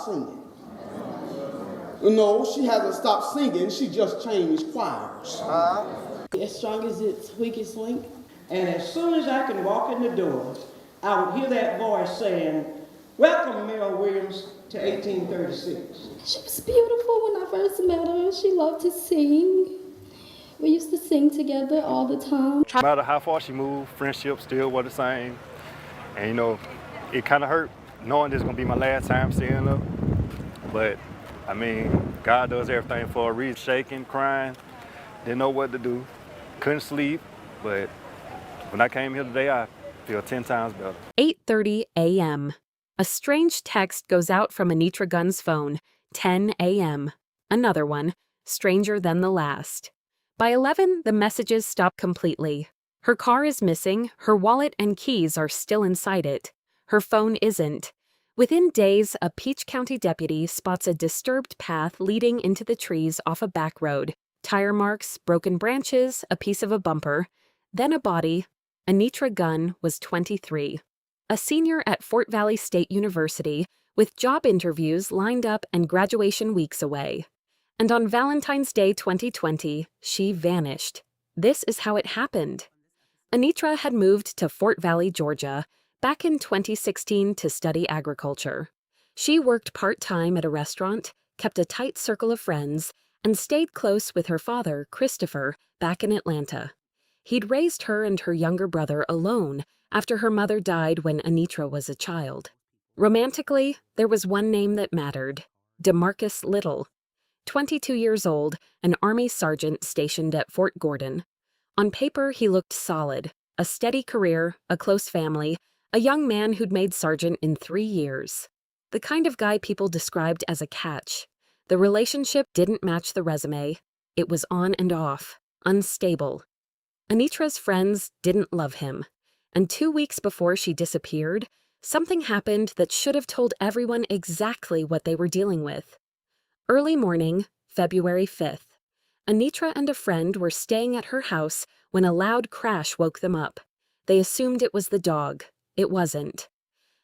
stopped singing. No, she hasn't stopped singing. She just changed choirs. As strong as its weakest link. And as soon as I can walk in the door, I would hear that voice saying, "Welcome, Mel Williams, to 1836. She was beautiful when I first met her. She loved to sing. We used to sing together all the time. No matter how far she moved, friendship still was the same. And you know, it kind of hurt knowing this is going to be my last time seeing her. But I mean, God does everything for a reason. Shaking, crying, didn't know what to do, couldn't sleep. But when I came here today, I feel 10 times better. 8:30 a.m. A strange text goes out from Anitra Gunn's phone. 10 a.m. Another one, stranger than the last. By 11, the messages stop completely. Her car is missing, her wallet and keys are still inside it. Her phone isn't. Within days, a Peach County deputy spots a disturbed path leading into the trees off a back road. Tire marks, broken branches, a piece of a bumper. Then a body. Anitra Gunn was 23. A senior at Fort Valley State University, with job interviews lined up and graduation weeks away. And on Valentine's Day 2020, she vanished. This is how it happened. Anitra had moved to Fort Valley, Georgia, back in 2016 to study agriculture. She worked part-time at a restaurant, kept a tight circle of friends, and stayed close with her father, Christopher, back in Atlanta. He'd raised her and her younger brother alone after her mother died when Anitra was a child. Romantically, there was one name that mattered: DeMarcus Little. 22 years old, an Army sergeant stationed at Fort Gordon. On paper, he looked solid: a steady career, a close family, a young man who'd made sergeant in 3 years. The kind of guy people described as a catch. The relationship didn't match the resume. It was on and off, unstable. Anitra's friends didn't love him. And 2 weeks before she disappeared, something happened that should have told everyone exactly what they were dealing with. Early morning, February 5th. Anitra and a friend were staying at her house when a loud crash woke them up. They assumed it was the dog. It wasn't.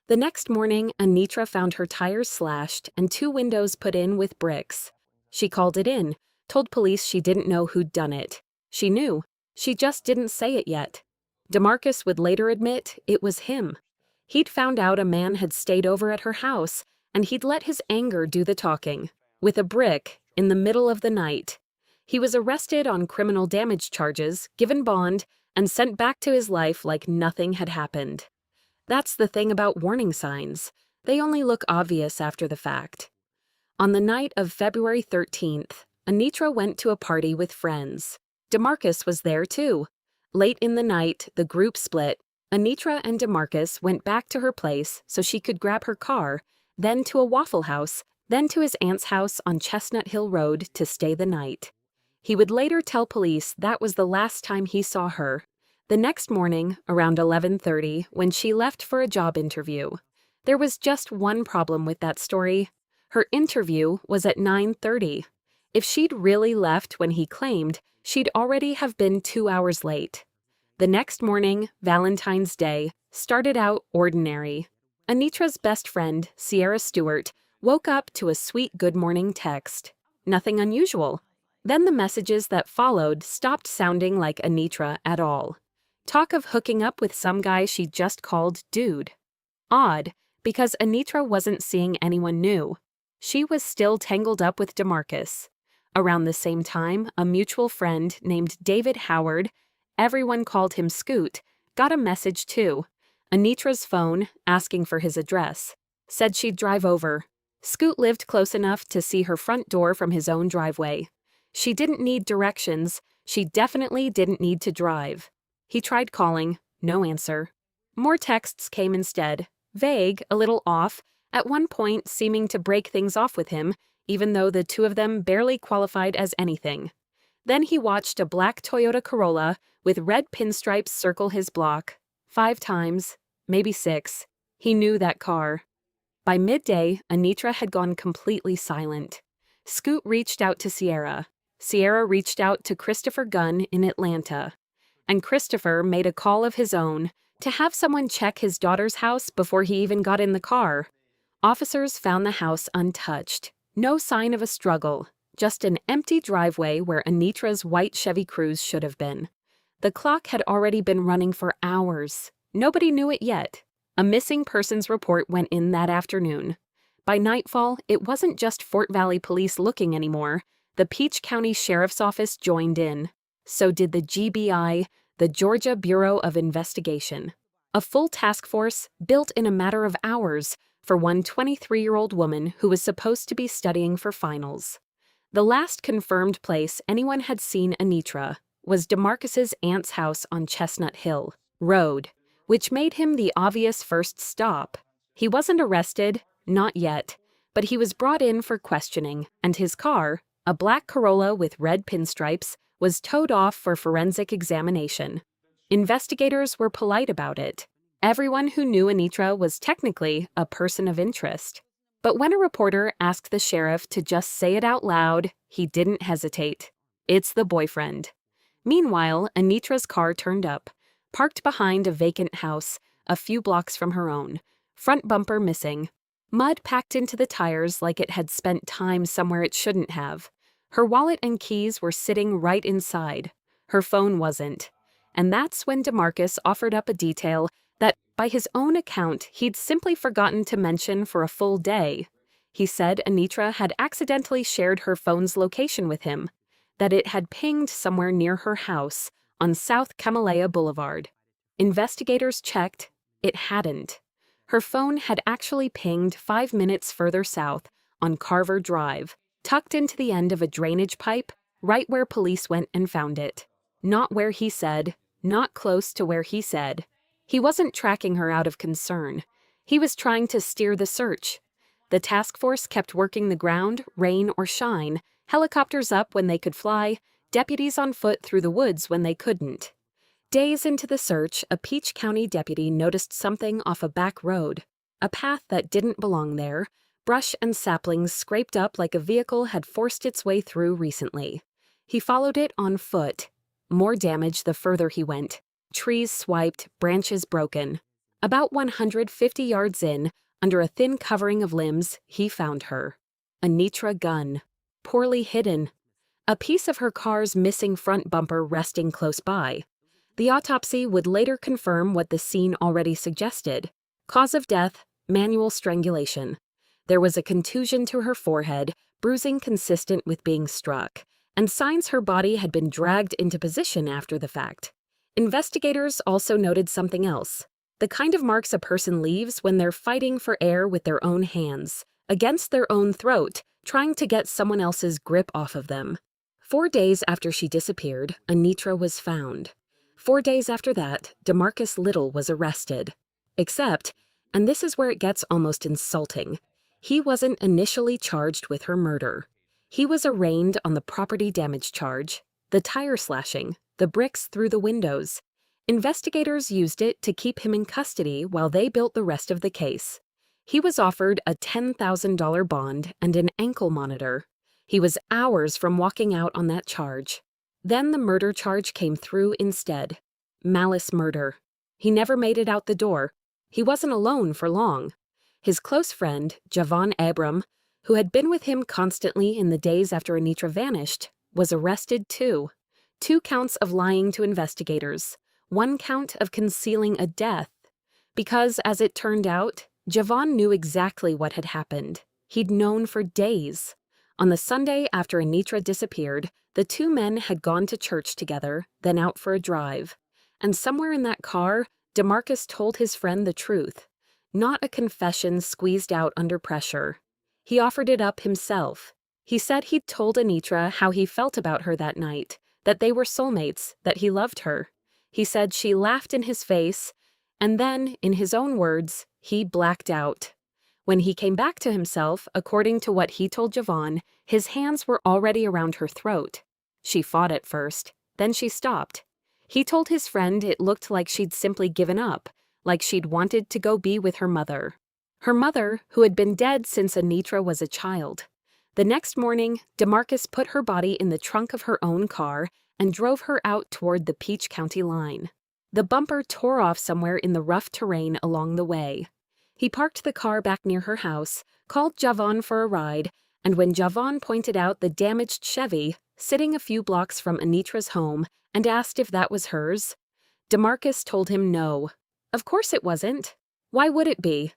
The next morning, Anitra found her tires slashed and 2 windows put in with bricks. She called it in, told police she didn't know who'd done it. She knew. She just didn't say it yet. DeMarcus would later admit it was him. He'd found out a man had stayed over at her house, and he'd let his anger do the talking, with a brick, in the middle of the night. He was arrested on criminal damage charges, given bond, and sent back to his life like nothing had happened. That's the thing about warning signs. They only look obvious after the fact. On the night of February 13th, Anitra went to a party with friends. DeMarcus was there too. Late in the night, the group split. Anitra and DeMarcus went back to her place so she could grab her car, then to a Waffle House, then to his aunt's house on Chestnut Hill Road to stay the night. He would later tell police that was the last time he saw her. The next morning, around 11:30, when she left for a job interview. There was just one problem with that story. Her interview was at 9:30. If she'd really left when he claimed, she'd already have been 2 hours late. The next morning, Valentine's Day, started out ordinary. Anitra's best friend, Sierra Stewart, woke up to a sweet good morning text. Nothing unusual. Then the messages that followed stopped sounding like Anitra at all. Talk of hooking up with some guy she just called dude. Odd, because Anitra wasn't seeing anyone new. She was still tangled up with DeMarcus. Around the same time, a mutual friend named David Howard, everyone called him Scoot, got a message too. Anitra's phone, asking for his address. Said she'd drive over. Scoot lived close enough to see her front door from his own driveway. She didn't need directions. She definitely didn't need to drive. He tried calling. No answer. More texts came instead. Vague, a little off, at one point seeming to break things off with him, even though the two of them barely qualified as anything. Then he watched a black Toyota Corolla with red pinstripes circle his block. 5 times, maybe 6. He knew that car. By midday, Anitra had gone completely silent. Scoot reached out to Sierra. Sierra reached out to Christopher Gunn in Atlanta. And Christopher made a call of his own to have someone check his daughter's house before he even got in the car. Officers found the house untouched. No sign of a struggle, just an empty driveway where Anitra's white Chevy Cruze should have been. The clock had already been running for hours. Nobody knew it yet. A missing persons report went in that afternoon. By nightfall, it wasn't just Fort Valley police looking anymore. The Peach County Sheriff's Office joined in. So did the GBI, the Georgia Bureau of Investigation. A full task force built in a matter of hours for one 23-year-old woman who was supposed to be studying for finals. The last confirmed place anyone had seen Anitra was DeMarcus's aunt's house on Chestnut Hill Road, which made him the obvious first stop. He wasn't arrested, not yet, but he was brought in for questioning, and his car, a black Corolla with red pinstripes, was towed off for forensic examination. Investigators were polite about it. Everyone who knew Anitra was technically a person of interest. But when a reporter asked the sheriff to just say it out loud, he didn't hesitate. It's the boyfriend. Meanwhile, Anitra's car turned up, parked behind a vacant house a few blocks from her own, front bumper missing. Mud packed into the tires like it had spent time somewhere it shouldn't have. Her wallet and keys were sitting right inside. Her phone wasn't. And that's when DeMarcus offered up a detail that, by his own account, he'd simply forgotten to mention for a full day. He said Anitra had accidentally shared her phone's location with him, that it had pinged somewhere near her house on South Kamalea Boulevard. Investigators checked. It hadn't. Her phone had actually pinged 5 minutes further south on Carver Drive, tucked into the end of a drainage pipe, right where police went and found it. Not where he said, not close to where he said. He wasn't tracking her out of concern. He was trying to steer the search. The task force kept working the ground, rain or shine, helicopters up when they could fly, deputies on foot through the woods when they couldn't. Days into the search, a Peach County deputy noticed something off a back road, a path that didn't belong there, brush and saplings scraped up like a vehicle had forced its way through recently. He followed it on foot. More damage the further he went. Trees swiped, branches broken. About 150 yards in, under a thin covering of limbs, he found her. Anitra Gunn. Poorly hidden. A piece of her car's missing front bumper resting close by. The autopsy would later confirm what the scene already suggested. Cause of death, manual strangulation. There was a contusion to her forehead, bruising consistent with being struck, and signs her body had been dragged into position after the fact. Investigators also noted something else. The kind of marks a person leaves when they're fighting for air with their own hands, against their own throat, trying to get someone else's grip off of them. 4 days after she disappeared, Anitra was found. 4 days after that, DeMarcus Little was arrested. Except, and this is where it gets almost insulting, he wasn't initially charged with her murder. He was arraigned on the property damage charge, the tire slashing, the bricks through the windows. Investigators used it to keep him in custody while they built the rest of the case. He was offered a $10,000 bond and an ankle monitor. He was hours from walking out on that charge. Then the murder charge came through instead. Malice murder. He never made it out the door. He wasn't alone for long. His close friend, Javon Abram, who had been with him constantly in the days after Anitra vanished, was arrested too. 2 counts of lying to investigators. 1 count of concealing a death. Because, as it turned out, Javon knew exactly what had happened. He'd known for days. On the Sunday after Anitra disappeared, the 2 men had gone to church together, then out for a drive. And somewhere in that car, DeMarcus told his friend the truth. Not a confession squeezed out under pressure. He offered it up himself. He said he'd told Anitra how he felt about her that night, that they were soulmates, that he loved her. He said she laughed in his face, and then, in his own words, he blacked out. When he came back to himself, according to what he told Javon, his hands were already around her throat. She fought at first, then she stopped. He told his friend it looked like she'd simply given up, like she'd wanted to go be with her mother. Her mother, who had been dead since Anitra was a child. The next morning, DeMarcus put her body in the trunk of her own car and drove her out toward the Peach County line. The bumper tore off somewhere in the rough terrain along the way. He parked the car back near her house, called Javon for a ride, and when Javon pointed out the damaged Chevy sitting a few blocks from Anitra's home and asked if that was hers, DeMarcus told him no. Of course it wasn't. Why would it be?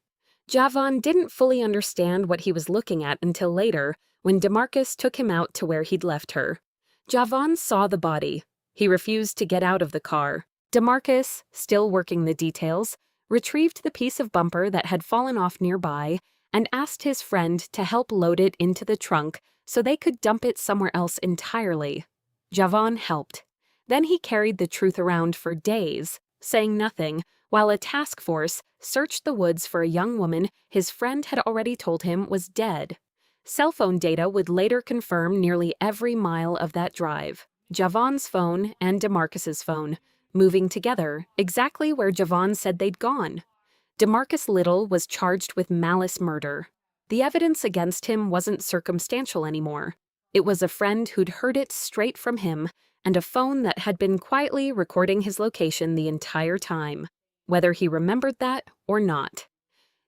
Javon didn't fully understand what he was looking at until later, when DeMarcus took him out to where he'd left her. Javon saw the body. He refused to get out of the car. DeMarcus, still working the details, retrieved the piece of bumper that had fallen off nearby and asked his friend to help load it into the trunk so they could dump it somewhere else entirely. Javon helped. Then he carried the truth around for days, saying nothing, while a task force searched the woods for a young woman his friend had already told him was dead. Cell phone data would later confirm nearly every mile of that drive. Javon's phone and DeMarcus's phone, moving together exactly where Javon said they'd gone. DeMarcus Little was charged with malice murder. The evidence against him wasn't circumstantial anymore. It was a friend who'd heard it straight from him and a phone that had been quietly recording his location the entire time, whether he remembered that or not.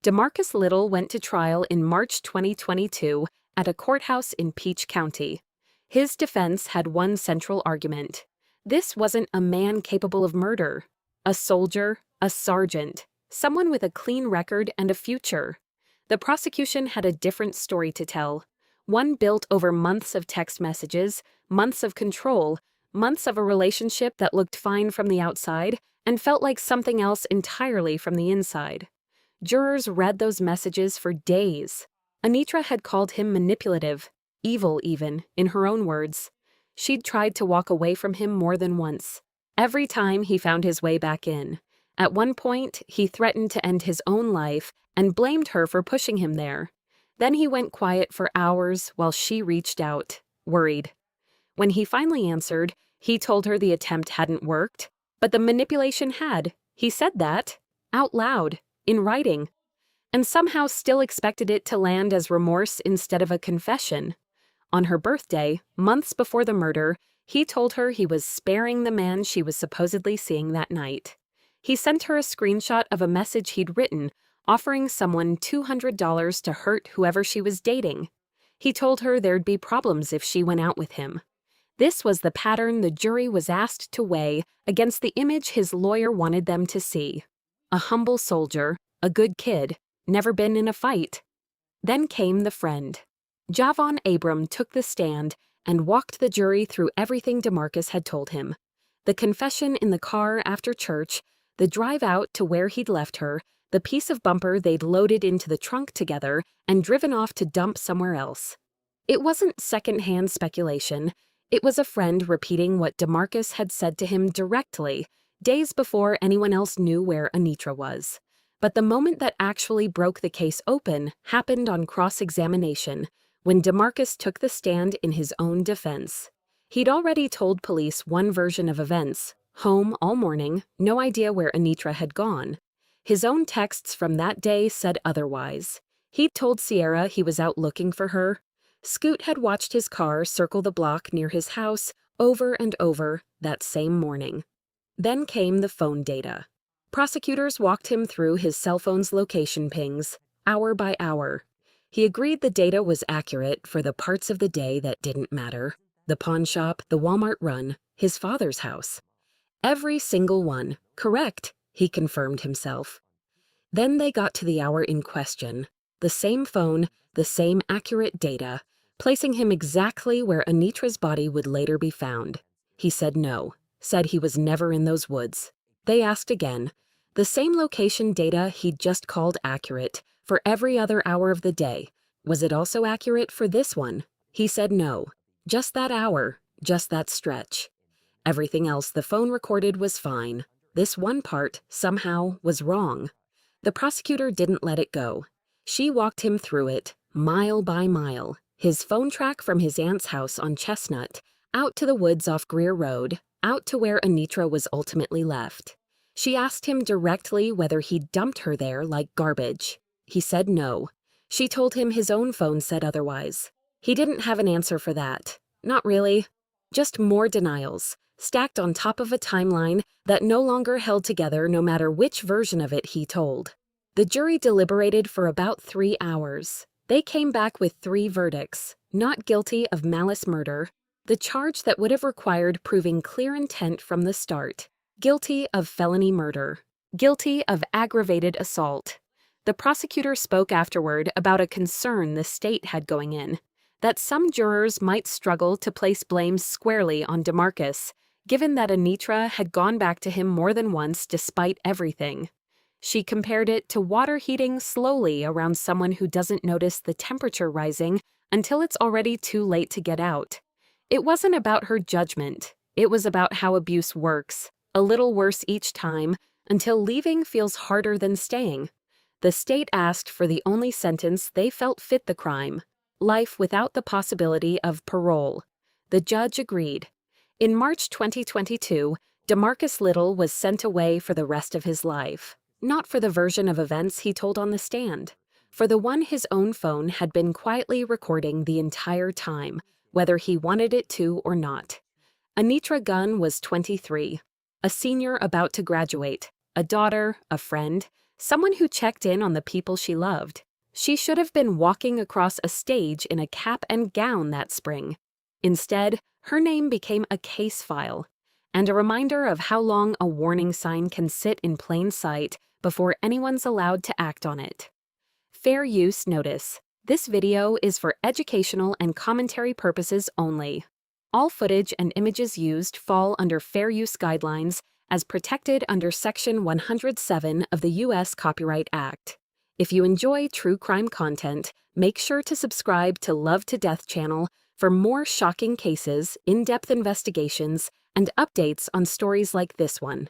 DeMarcus Little went to trial in March 2022 at a courthouse in Peach County. His defense had one central argument. This wasn't a man capable of murder. A soldier, a sergeant, someone with a clean record and a future. The prosecution had a different story to tell. One built over months of text messages, months of control, months of a relationship that looked fine from the outside and felt like something else entirely from the inside. Jurors read those messages for days. Anitra had called him manipulative, evil even, in her own words. She'd tried to walk away from him more than once. Every time he found his way back in. At one point, he threatened to end his own life and blamed her for pushing him there. Then he went quiet for hours while she reached out, worried. When he finally answered, he told her the attempt hadn't worked, but the manipulation had. He said that, out loud, in writing, and somehow still expected it to land as remorse instead of a confession. On her birthday, months before the murder, he told her he was sparing the man she was supposedly seeing that night. He sent her a screenshot of a message he'd written, offering someone $200 to hurt whoever she was dating. He told her there'd be problems if she went out with him. This was the pattern the jury was asked to weigh against the image his lawyer wanted them to see. A humble soldier, a good kid, never been in a fight. Then came the friend. Javon Abram took the stand and walked the jury through everything DeMarcus had told him. The confession in the car after church, the drive out to where he'd left her, the piece of bumper they'd loaded into the trunk together and driven off to dump somewhere else. It wasn't second-hand speculation. It was a friend repeating what DeMarcus had said to him directly, days before anyone else knew where Anitra was. But the moment that actually broke the case open happened on cross-examination, when DeMarcus took the stand in his own defense. He'd already told police one version of events, home all morning, no idea where Anitra had gone. His own texts from that day said otherwise. He'd told Sierra he was out looking for her. Scoot had watched his car circle the block near his house over and over that same morning. Then came the phone data. Prosecutors walked him through his cell phone's location pings, hour by hour. He agreed the data was accurate for the parts of the day that didn't matter. The pawn shop, the Walmart run, his father's house. Every single one, correct, he confirmed himself. Then they got to the hour in question. The same phone, the same accurate data, placing him exactly where Anitra's body would later be found. He said no, said he was never in those woods. They asked again. The same location data he'd just called accurate for every other hour of the day. Was it also accurate for this one? He said no. Just that hour, just that stretch. Everything else the phone recorded was fine. This one part, somehow, was wrong. The prosecutor didn't let it go. She walked him through it, mile by mile. His phone track from his aunt's house on Chestnut, out to the woods off Greer Road, out to where Anitra was ultimately left. She asked him directly whether he'd dumped her there like garbage. He said no. She told him his own phone said otherwise. He didn't have an answer for that. Not really. Just more denials, stacked on top of a timeline that no longer held together no matter which version of it he told. The jury deliberated for about 3 hours. They came back with 3 verdicts: not guilty of malice murder, the charge that would have required proving clear intent from the start; guilty of felony murder; guilty of aggravated assault. The prosecutor spoke afterward about a concern the state had going in, that some jurors might struggle to place blame squarely on DeMarcus, given that Anitra had gone back to him more than once despite everything. She compared it to water heating slowly around someone who doesn't notice the temperature rising until it's already too late to get out. It wasn't about her judgment. It was about how abuse works, a little worse each time, until leaving feels harder than staying. The state asked for the only sentence they felt fit the crime: life without the possibility of parole. The judge agreed. In March 2022, DeMarcus Little was sent away for the rest of his life. Not for the version of events he told on the stand, for the one his own phone had been quietly recording the entire time, whether he wanted it to or not. Anitra Gunn was 23, a senior about to graduate, a daughter, a friend, someone who checked in on the people she loved. She should have been walking across a stage in a cap and gown that spring. Instead, her name became a case file, and a reminder of how long a warning sign can sit in plain sight before anyone's allowed to act on it. Fair use notice. This video is for educational and commentary purposes only. All footage and images used fall under fair use guidelines as protected under Section 107 of the U.S. Copyright Act. If you enjoy true crime content, make sure to subscribe to Love to Death channel for more shocking cases, in-depth investigations, and updates on stories like this one.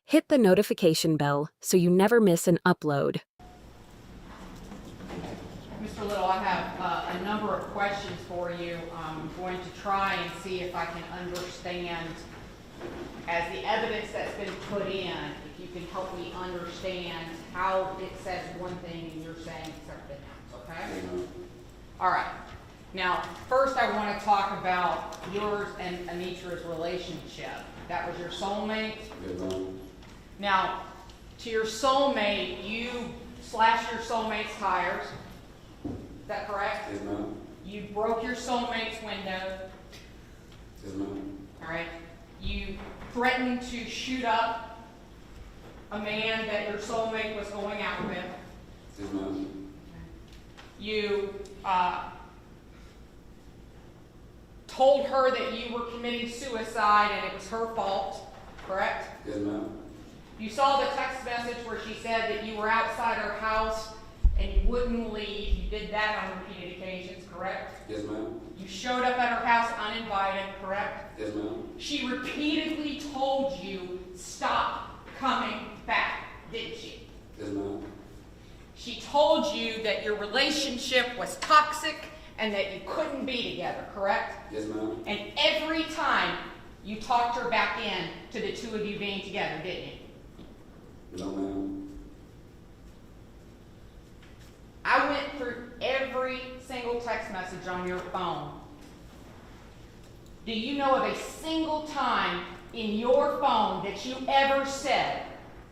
Hit the notification bell so you never miss an upload. Mr. Little, I have a number of questions for you. I'm going to try and see if I can understand, as the evidence that's been put in, if you can help me understand how it says one thing and you're saying something else, okay? All right. Now, first I want to talk about yours and Anitra's relationship. That was your soulmate? Now, to your soulmate, you slashed your soulmate's tires. Is that correct? Yes, ma'am. You broke your soulmate's window. Yes, ma'am. All right. You threatened to shoot up a man that your soulmate was going out with. Yes, ma'am. You told her that you were committing suicide and it was her fault, correct? Yes, ma'am. You saw the text message where she said that you were outside her house and you wouldn't leave. You did that on repeated occasions, correct? Yes, ma'am. You showed up at her house uninvited, correct? Yes, ma'am. She repeatedly told you, stop coming back, didn't she? Yes, ma'am. She told you that your relationship was toxic and that you couldn't be together, correct? Yes, ma'am. And every time you talked her back in to the two of you being together, didn't you? No, ma'am. I went through every single text message on your phone. Do you know of a single time in your phone that you ever said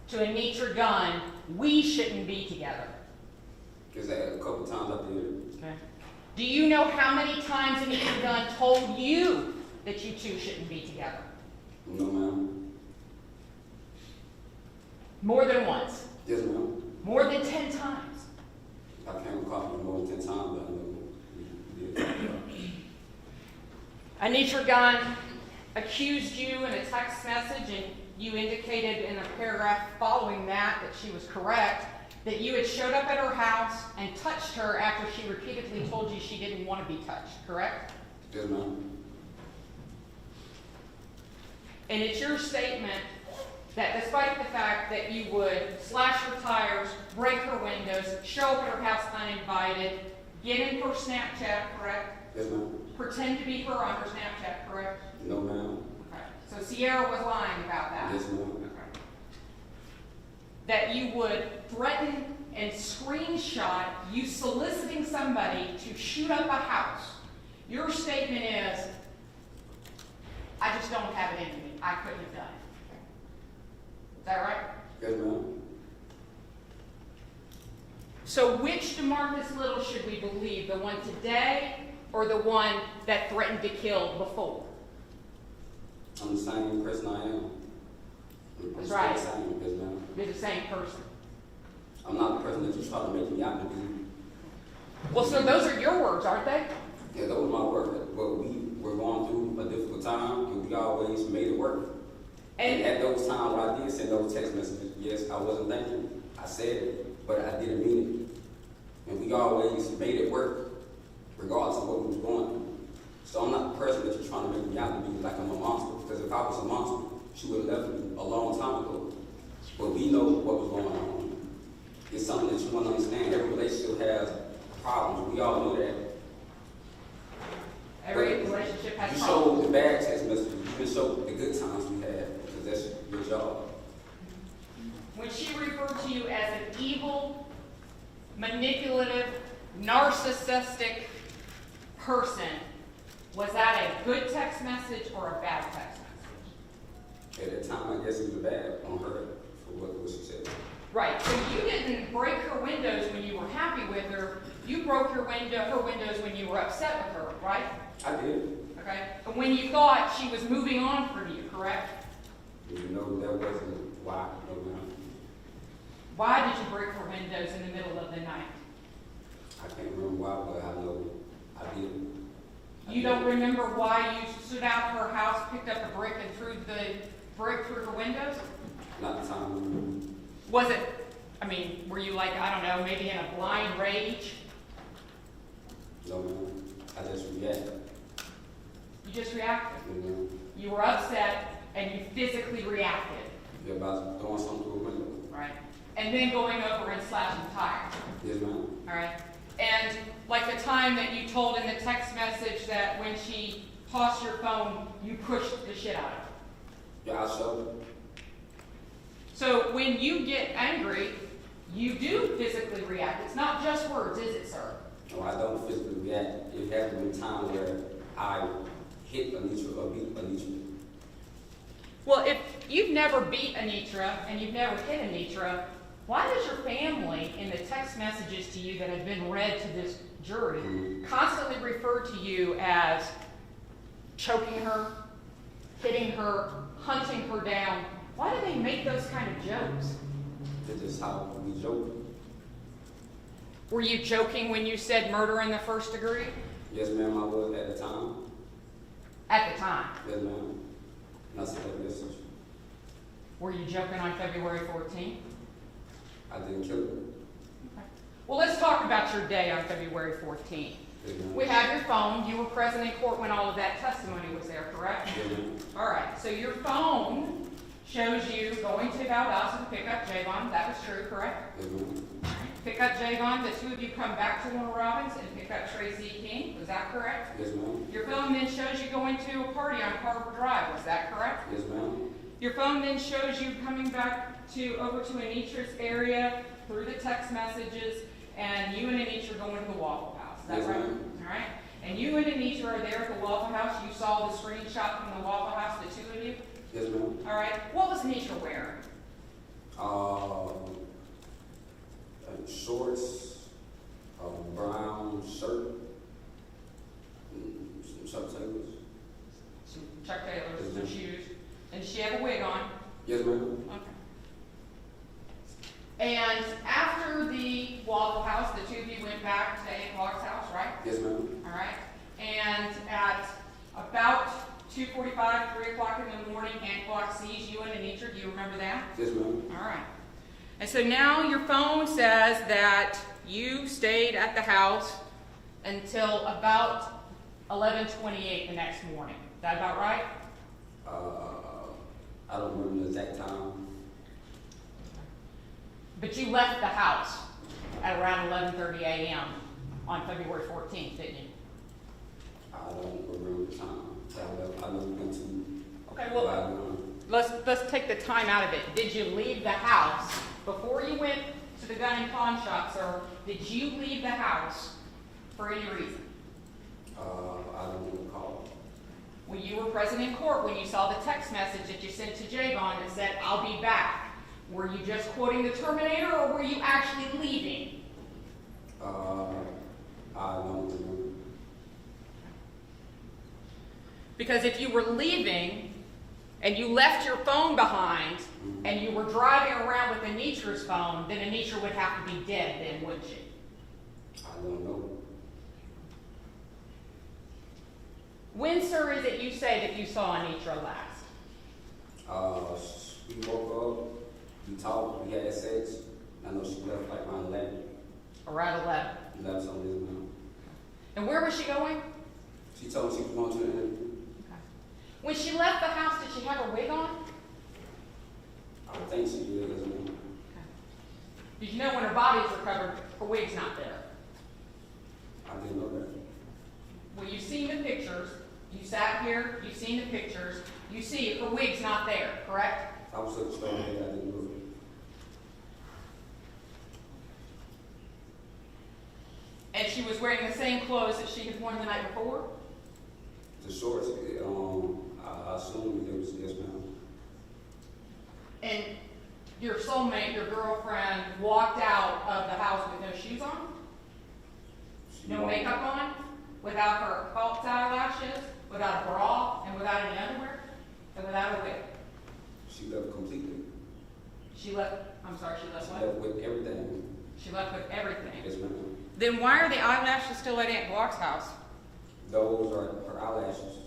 to Anitra Gunn, we shouldn't be together? Because I had a couple times up there. Okay. Do you know how many times Anitra Gunn told you that you two shouldn't be together? No, ma'am. More than once? Yes, ma'am. More than 10 times? I can't recall more than 10 times, but I know we did. Anitra Gunn accused you in a text message, and you indicated in a paragraph following that she was correct, that you had showed up at her house and touched her after she repeatedly told you she didn't want to be touched, correct? Yes, ma'am. And it's your statement that despite the fact that you would slash her tires, break her windows, show up at her house uninvited, get in her Snapchat, correct? Yes, ma'am. Pretend to be her on her Snapchat, correct? No, ma'am. Okay. So Sierra was lying about that. Yes, ma'am. Okay. That you would threaten and screenshot you soliciting somebody to shoot up a house. Your statement is, I just don't have it in me. I couldn't have done it. Is that right? Yes, ma'am. So which DeMarcus Little should we believe? The one today or the one that threatened to kill before? I'm the same person I am. That's right. Still the same, yes, ma'am. You're the same person. I'm not the person that you try to make me out to be. Well, so those are your words, aren't they? Yeah, that was my word. But we were going through a difficult time, and we always made it work. And at those times when I did send those text messages, yes, I wasn't thinking. I said it, but I didn't mean it. And we always made it work, regardless of what we was going through. So I'm not the person that you're trying to make me out to be like I'm a monster. Because if I was a monster, she would have left me a long time ago. But we know what was going on. It's something that you want to understand. Every relationship has problems. We all know that. Every relationship has You problems. showed the bad text messages. You didn't show the good times we had, because that's your job. When she referred to you as an evil, manipulative, narcissistic person, was that a good text message or a bad text message? At that time, I guess it was bad on her for what she said. Right, so you didn't break her windows when you were happy with her. You broke her windows when you were upset with her, right? I did. Okay, and when you thought she was moving on from you, correct? Did you know that wasn't why? No, ma'am. Why did you break her windows in the middle of the night? I can't remember why, but I know I did. You don't remember why you stood out her house, picked up a brick, and threw the brick through her windows? Not the time. Was it, I mean, were you like, I don't know, maybe in a blind rage? No, ma'am. I just reacted. You just reacted. You know, You were upset and you physically reacted, you're about throwing something through a window. right? And then going over and slashing tires, Yes, ma'am. all right? And like the time that you told in the text message that when she tossed your phone, you pushed the shit out of her. Yeah, I showed it. So when you get angry, you do physically react. It's not just words, is it, sir? No, I don't physically react. It has been times where I hit Anitra or beat Anitra. Well, if you've never beat Anitra and you've never hit Anitra, why does your family, in the text messages to you that have been read to this jury, constantly refer to you as choking her, hitting her, hunting her down? Why do they make those kind of jokes? It's just how we joke. Were you joking when you said murder in the first degree? Yes, ma'am, I was at the time. At the time. Yes, ma'am. And I said that message. Were you joking on February 14th? I didn't kill her. Well, let's talk about your day on February 14th. Yes, ma'am. We have your phone. You were present in court when all of that testimony was there, correct? Yes, ma'am. All right. So your phone shows you going to Valdosta to pick up Javon. That was true, correct? Yes, ma'am. Pick up Javon. The two of you come back to Warner Robins and pick up Tracy King. Was that correct? Yes, ma'am. Your phone then shows you going to a party on Carver Drive. Was that correct? Yes, ma'am. Your phone then shows you coming back to over to Anitra's area through the text messages, and you and Anitra going to the Waffle House. Is that Yes, right? ma'am. All right. And you and Anitra are there at the Waffle House. You saw the screenshot from the Waffle House, the two of you. Yes, ma'am. All right. What was Anitra wearing? Shorts, brown shirt, some Chuck Taylors. Some Chuck Taylors, Yes, some ma'am. shoes. And did she have a wig on? Yes, ma'am. Okay. And after the Waffle House, the two of you went back to Aunt Clark's house, right? Yes, ma'am. All right. And at about 2:45, 3 o'clock in the morning, Aunt Clark sees you and Anitra. Do you remember that? Yes, ma'am. All right. And so now your phone says that you stayed at the house until about 11:28 the next morning. Is that about right? I don't remember the exact time. But you left the house at around 11:30 a.m. on February 14th, didn't you? I don't remember the time. I know we went to. Okay, well, let's take the time out of it. Did you leave the house before you went to the gun and pawn shop, sir? Did you leave the house for any reason? I don't recall. When you were present in court, when you saw the text message that you sent to Javon that said, "I'll be back," were you just quoting the Terminator, or were you actually leaving? I don't remember. Because if you were leaving and you left your phone behind and you were driving around with Anitra's phone, then Anitra would have to be dead then, wouldn't she? I don't know. When, sir, is it you say that you saw Anitra last? We woke up, we talked, we had sex. I know she left like around 11. Around 11. Left some reason now. And where was she going? She told me she was going to the interview. When she left the house, did she have her wig on? I would think she did, doesn't it? Did you know when her body was recovered, her wig's not there? I didn't know that. Well, you've seen the pictures. You sat here, you've seen the pictures. You see her wig's not there, correct? I was at the store today, I didn't know it. And she was wearing the same clothes that she had worn the night before? The shorts, I assume it was yes, ma'am. And your soulmate, your girlfriend, walked out of the house with no shoes on? No makeup on? Without her false eyelashes? Without a bra? And without any underwear? And without a wig? She left completely. She left, I'm sorry, she left She what? left with everything. She left with everything. Yes, ma'am. Then why are the eyelashes still at Aunt Glock's house? Those are her eyelashes.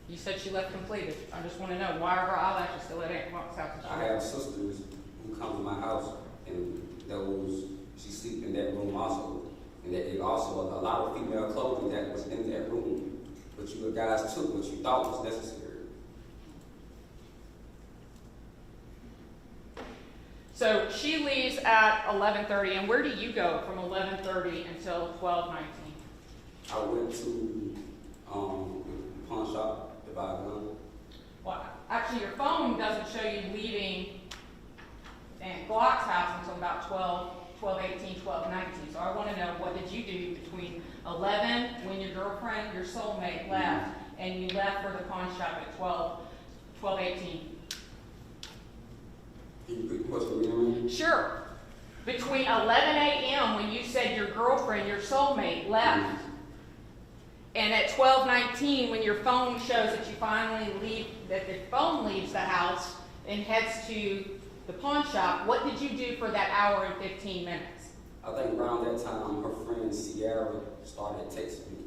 You said she left completed. I just want to know, why are her eyelashes still at Aunt Glock's house? I have sisters who come to my house, and she sleep in that room also. And that it also a lot of female clothing that was in that room, but you guys took what you thought was necessary. So she leaves at 11:30, and where do you go from 11:30 until 12:19? I went to the pawn shop to buy a gun. Well, actually, your phone doesn't show you leaving Aunt Glock's house until about 12:18, 12:19. So I want to know, what did you do between 11, when your girlfriend, your soulmate, left, and you left for the pawn shop at 12:18? Can you repeat the question again? Sure. Between 11 a.m. when you said your girlfriend, your soulmate, left, and at 12:19 when your phone shows that you finally leave, that the phone leaves the house and heads to the pawn shop, what did you do for that hour and 15 minutes? I think around that time, her friend Sierra started texting me.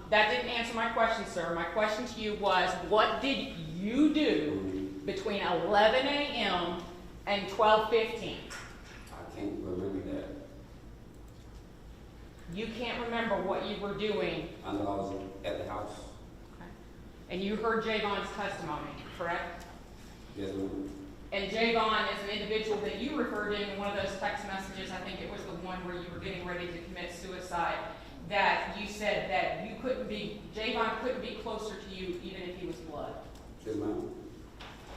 That didn't answer my question, sir. My question to you was, what did you do between 11 a.m. and 12:15? I can't remember that. You can't remember what you were doing. I know I was at the house. Okay. And you heard Javon's testimony, correct? Yes, ma'am. And Javon is an individual that you referred in one of those text messages. I think it was the one where you were getting ready to commit suicide. That you said that Javon couldn't be closer to you even if he was blood. Yes, ma'am.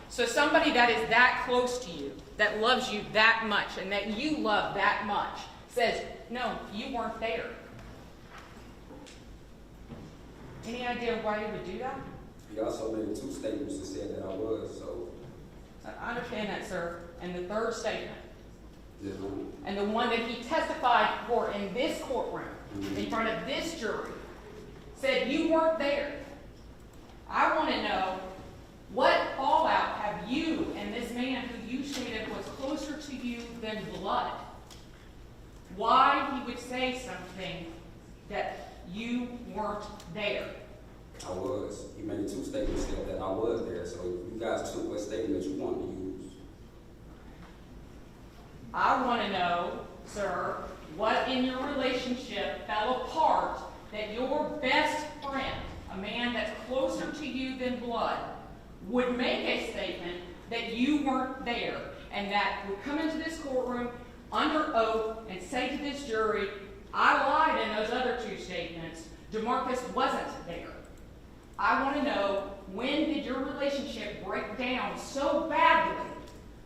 So somebody that is that close to you, that loves you that much, and that you love that much, says, no, you weren't there. Any idea why he would do that? He also made 2 statements that said that I was, so. I understand that, sir. And the third statement, Yes, ma'am. and the one that he testified for in this courtroom, in front of this jury, said you weren't there. I want to know, what fallout have you and this man who you stated was closer to you than blood? Why he would say something that you weren't there? I was. He made 2 statements saying that I was there, so you guys took what statement you wanted to use. I want to know, sir, what in your relationship fell apart that your best friend, a man that's closer to you than blood, would make a statement that you weren't there, and that would come into this courtroom under oath and say to this jury, I lied in those other 2 statements. DeMarcus wasn't there. I want to know, when did your relationship break down so badly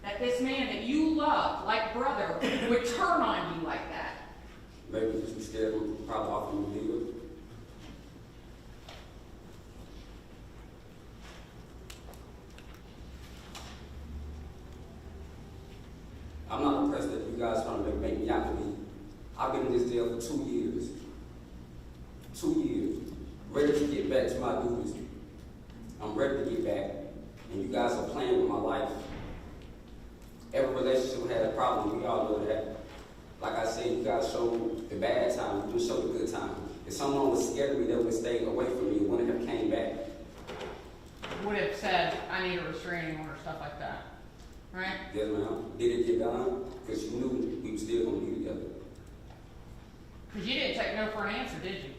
that this man that you loved like brother would turn on you like that? Maybe because we scared him, probably offer him to leave. I'm not impressed that you guys trying to make me out to be 2 years. 2 years. Ready to get back to my duties. I'm ready to get back. And you guys are playing with my life. Every relationship had a problem. We all know that. Like I said, you guys showed the bad time. You didn't show the good time. If someone was scared of me, they would have stayed away from me and wouldn't have came back. Would have said, I need a restraining order, stuff like that, right? Yes, ma'am. Did it get done? Because you knew we were still going to be together. Because you didn't take no for an answer, did you?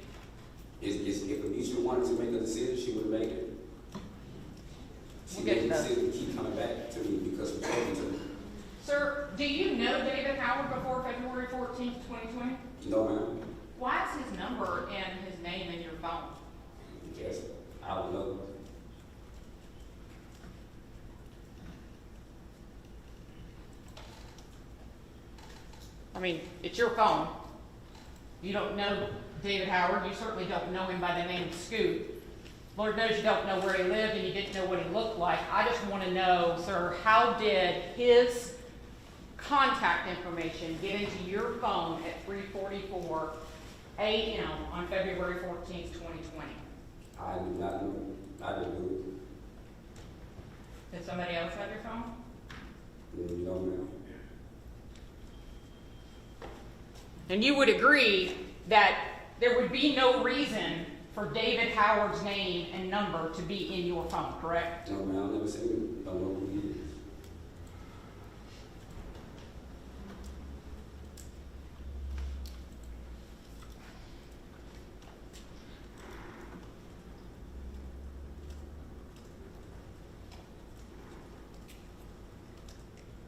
If Anitra wanted to make a decision, she would have made it. She We'll get made to a that. decision to keep coming back to me because we're talking to me. Sir, do you know David Howard before February 14th, 2020? No, ma'am. Why is his number and his name in your phone? Yes, I don't know. I mean, it's your phone. You don't know David Howard. You certainly don't know him by the name Scoot. Lord knows you don't know where he lived and you didn't know what he looked like. I just want to know, sir, how did his contact information get into your phone at 3:44 a.m. on February 14th, 2020? I did not know. I didn't do Did somebody else have your phone? it. No, ma'am. And you would agree that there would be no reason for David Howard's name and number to be in your phone, correct? No, ma'am. I've never seen him. Don't know who he is.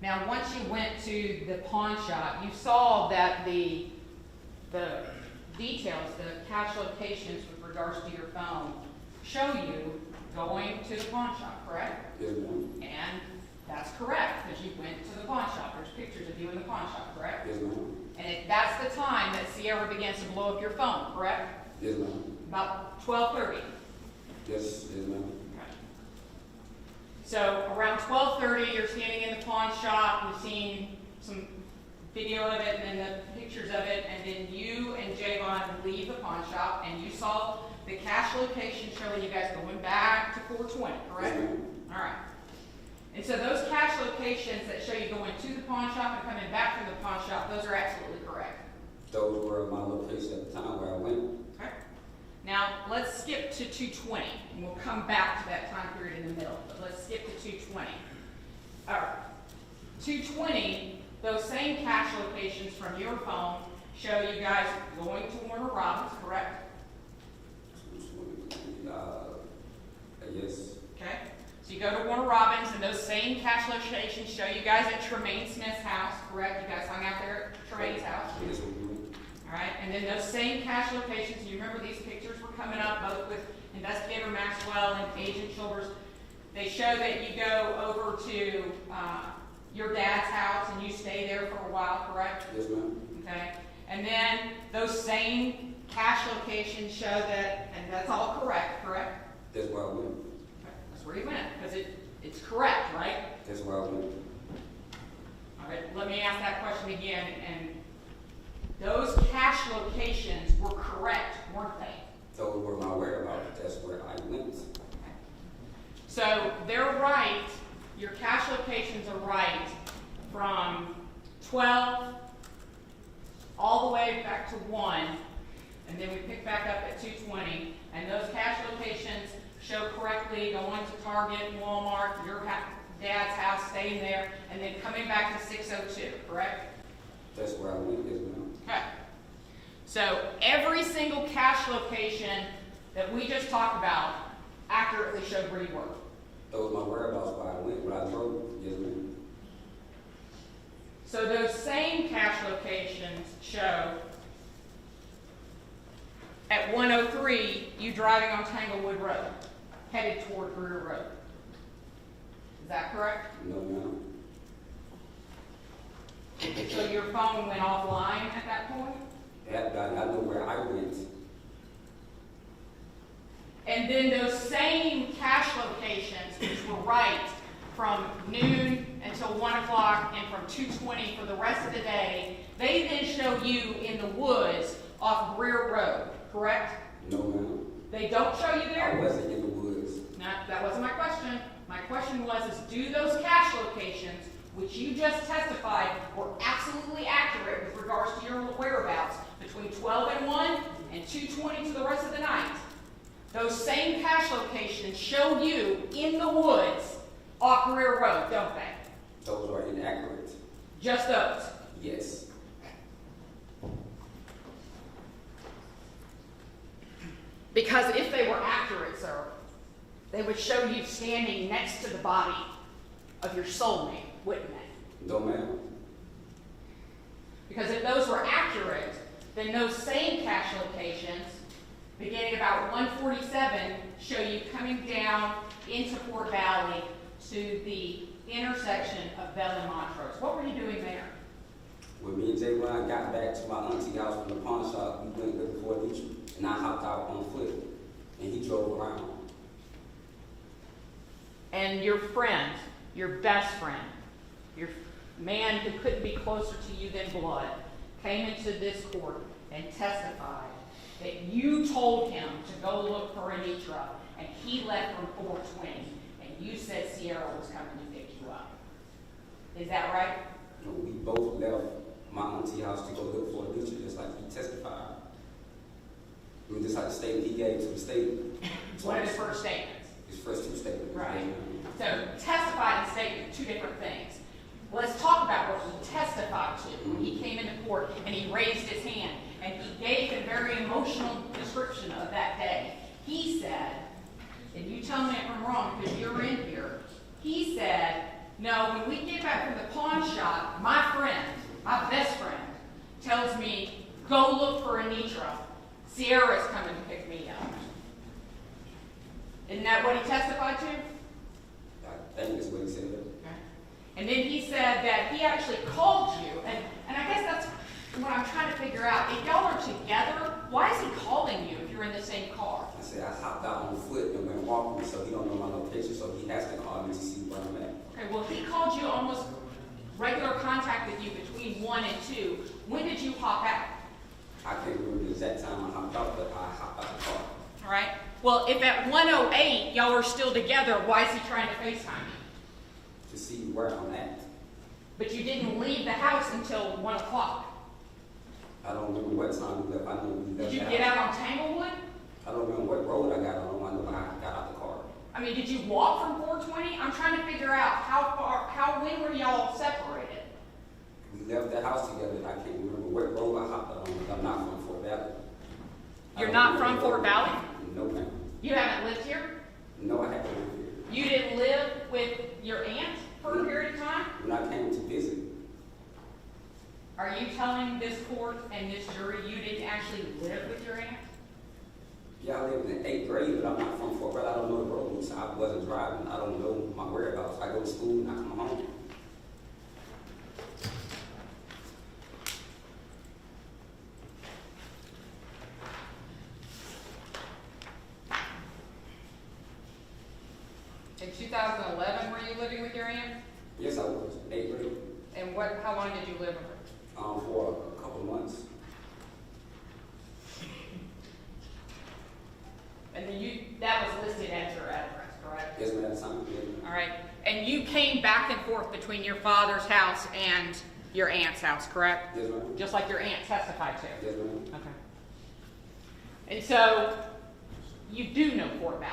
Now, once you went to the pawn shop, you saw that the details, the cache locations with regards to your phone, show you going to the pawn shop, correct? Yes, ma'am. And that's correct, because you went to the pawn shop. There's pictures of you in the pawn shop, correct? Yes, ma'am. And that's the time that Sierra begins to blow up your phone, correct? Yes, ma'am. About 12:30. Yes, ma'am. So around 12:30, you're standing in the pawn shop, you've seen some video of it and then the pictures of it, and then you and Javon leave the pawn shop and you saw the cache location showing you guys going back to 420, correct? Yes, ma'am. All right. And so those cache locations that show you going to the pawn shop and coming back from the pawn shop, those are absolutely correct. Those were my locations at the time where I went. Okay. Now, let's skip to 220, and we'll come back to that time period in the middle, but let's skip to 220. All right. 220, those same cache locations from your phone show you guys going to Warner Robins, correct? Yes. Okay. So you go to Warner Robins, and those same cache locations show you guys at Tremaine Smith's house, correct? You guys hung out there at Tremaine's house. Yes, we went. All right, and then those same cache locations, you remember these pictures were coming up both with Investigator Maxwell and Agent Childers. They show that you go over to your dad's house and you stay there for a while, correct? Yes, ma'am. Okay, and then those same cache locations show that, and that's all correct, correct? That's where I went. Okay, that's where you went, because it's correct, right? That's where I went. All right, let me ask that question again, and those cache locations were correct, weren't they? Those were my whereabouts. That's where I went. So they're right, your cache locations are right from 12 all the way back to 1, and then we pick back up at 220, and those cache locations show correctly going to Target, Walmart, your dad's house, staying there, and then coming back to 602, correct? That's where I went. Yes, ma'am. Okay. So every single cache location that we just talked about accurately showed where you were. Those were my whereabouts where I went, where I drove. Yes, ma'am. So those same cache locations show at 103, you driving on Tanglewood Road, headed toward Greer Road. Is that correct? No, ma'am. So your phone went offline at that point? I know where I went. And then those same cache locations, which were right from noon until 1 o'clock and from 2:20 for the rest of the day, they then show you in the woods off Greer Road, correct? No, ma'am. They don't show you I there? wasn't in the woods. No, that wasn't my question. My question was, do those cache locations, which you just testified were absolutely accurate with regards to your whereabouts between 12 and 1 and 2:20 to the rest of the night, those same cache locations show you in the woods off Greer Road, don't they? Those are inaccurate. Just those. Yes. Because if they were accurate, sir, they would show you standing next to the body of your soulmate, wouldn't they? No, ma'am. Because if those were accurate, then those same cache locations, beginning about 147, show you coming down into Fort Valley to the intersection of Bell and Montrose. What were you doing there? When me and Javon got back to my auntie house from the pawn shop, we went looking for Anitra, and I hopped out on foot, and he drove around. And your friend, your best friend, your man who couldn't be closer to you than blood, came into this court and testified that you told him to go look for Anitra, and he left from 420, and you said Sierra was coming to pick you up. Is that right? No, we both left my auntie house to go look for Anitra, just like he testified. I mean, just like the statement he gave to the state. One of his first statements. His first two statements. Right. So testified and statement, two different things. Let's talk about what he testified to when he came into court and he raised his hand and he gave a very emotional description of that day. He said, and you tell me if I'm wrong because you're in here, he said, no, when we get back from the pawn shop, my friend, my best friend, tells me, go look for Anitra. Sierra's coming to pick me up. Isn't that what he testified to? I think that's what he said. And then he said that he actually called you, and I guess that's what I'm trying to figure out. If y'all are together, why is he calling you if you're in the same car? I said I hopped out on foot and went walking, so he don't know my location, so he has to call me to see where I'm at. Okay, well, he called you almost regular contact with you between 1 and 2. When did you hop out? I can't remember the exact time I hopped out, but I hopped out the car. All right. Well, if at 1:08 y'all are still together, why is he trying to FaceTime you? To see where I'm at. But you didn't leave the house until 1 o'clock. I don't remember what time we left. I know we left. Did you the get house. out on Tanglewood? I don't remember what road I got on. I know I got out the car. I mean, did you walk from 420? I'm trying to figure out when were y'all separated? We left the house together, and I can't remember what road I hopped out on. Because I'm not from Fort Valley. You're not from Fort Valley? No, ma'am. You haven't lived here? No, I haven't lived here. You didn't live with your aunt for a period of time? When I came to visit, Are you telling this court and this jury you didn't actually live with your aunt? yeah, I lived in 8th grade, but I'm not from Fort Valley. I don't know the roads. I wasn't driving. I don't know my whereabouts. I go to school and I come home. In 2011, were you living with your aunt? Yes, I was. 8th grade. And how long did you live with her? For a couple of months. And then that was listed as your address, correct? Yes, ma'am. Something. All right. And you came back and forth between your father's house and your aunt's house, correct? Yes, ma'am. Just like your aunt testified to. Yes, ma'am. Okay. And so, you do know Fort Valley?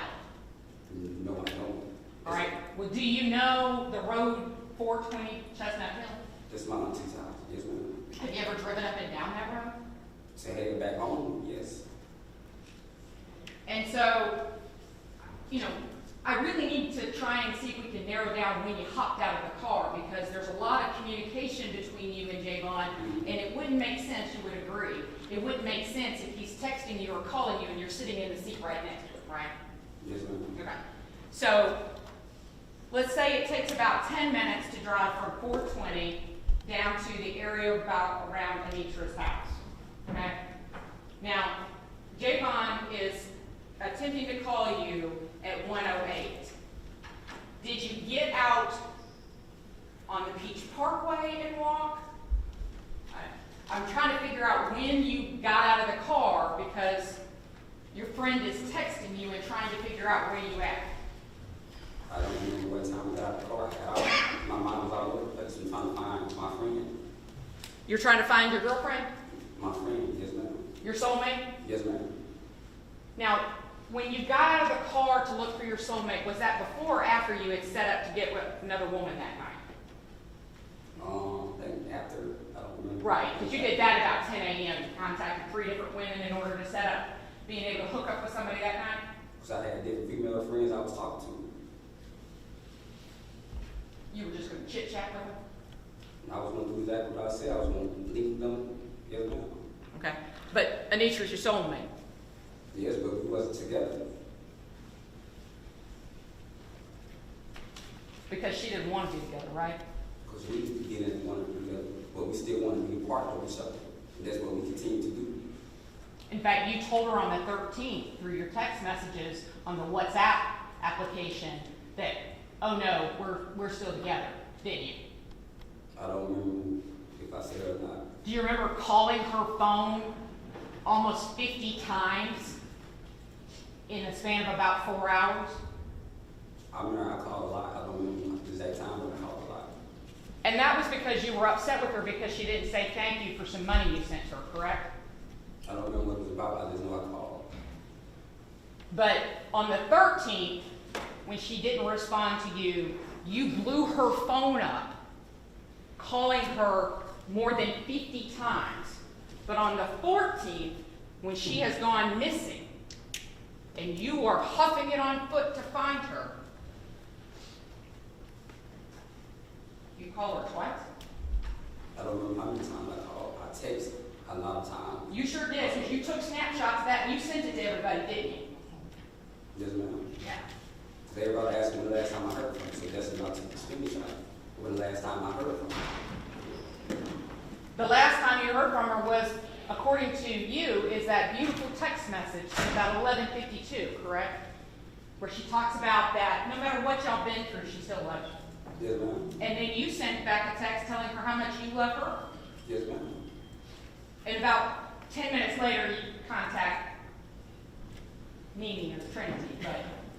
No, I don't. All right. Well, do you know the road 420 Chestnut Hill? That's my auntie's house. Yes, ma'am. Have you ever driven up and down that road? To head back home, yes. And so, I really need to try and see if we can narrow down when you hopped out of the car, because there's a lot of communication between you and Javon, and it wouldn't make sense, you would agree. It wouldn't make sense if he's texting you or calling you and you're sitting in the seat right next to him, right? Yes, ma'am. Okay. So, let's say it takes about 10 minutes to drive from 420 down to the area about around Anitra's house. Okay? Now, Javon is attempting to call you at 1:08. Did you get out on the Peach Parkway and walk? I'm trying to figure out when you got out of the because your friend is texting you and trying to figure out where you at. I don't remember what time I got out the car. My mind was all over the place. I'm trying to find my friend. You're trying to find your girlfriend? My friend, yes ma'am. Your soulmate? Yes ma'am. Now, when you got out of the car to look for your soulmate, was that before or after you had set up to get with another woman that night? I think after, I don't remember. Right, because you did that about 10 a.m. You contacted 3 different women in order to set up being able to hook up with somebody that night? Because I had different female friends I was talking to. You were just going to chit-chat with them? And I was going to do exactly what I said. I was going to link them. Yes ma'am. Okay. But Anitra's your soulmate? Yes, but we wasn't together. Because she didn't want to be together, right? Because we didn't want to be together, but we still wanted to be a part of each other. And that's what we continue to do. In fact, you told her on the 13th through your text messages on the WhatsApp application that, oh no, we're still together, didn't you? I don't remember if I said it or not. Do you remember calling her phone almost 50 times in a span of about 4 hours? I remember I called a lot. I don't remember the exact time, but I called a lot. And that was because you were upset with her because she didn't say thank you for some money you sent her, correct? I don't know what it was about. I just know I called. But on the 13th, when she didn't respond to you, you blew her phone up, calling her more than 50 times. But on the 14th, when she has gone missing, and you are huffing it on foot to find her, you call her twice? I don't remember how many times I called. I texted a lot of times. You sure did, because you took snapshots of that and you sent it to everybody, didn't you? Yes, ma'am. Yeah. They everybody asked me when the last time I heard from her, so that's about to screenshot. When the last time I heard from her. The last time you heard from her was, according to you, is that beautiful text message about 11:52, correct? Where she talks about that no matter what y'all been through, she still loves you. Yes, ma'am. And then you sent back a text telling her how much you love her. Yes, ma'am. And about 10 minutes later, you contact Mimi or Trinity,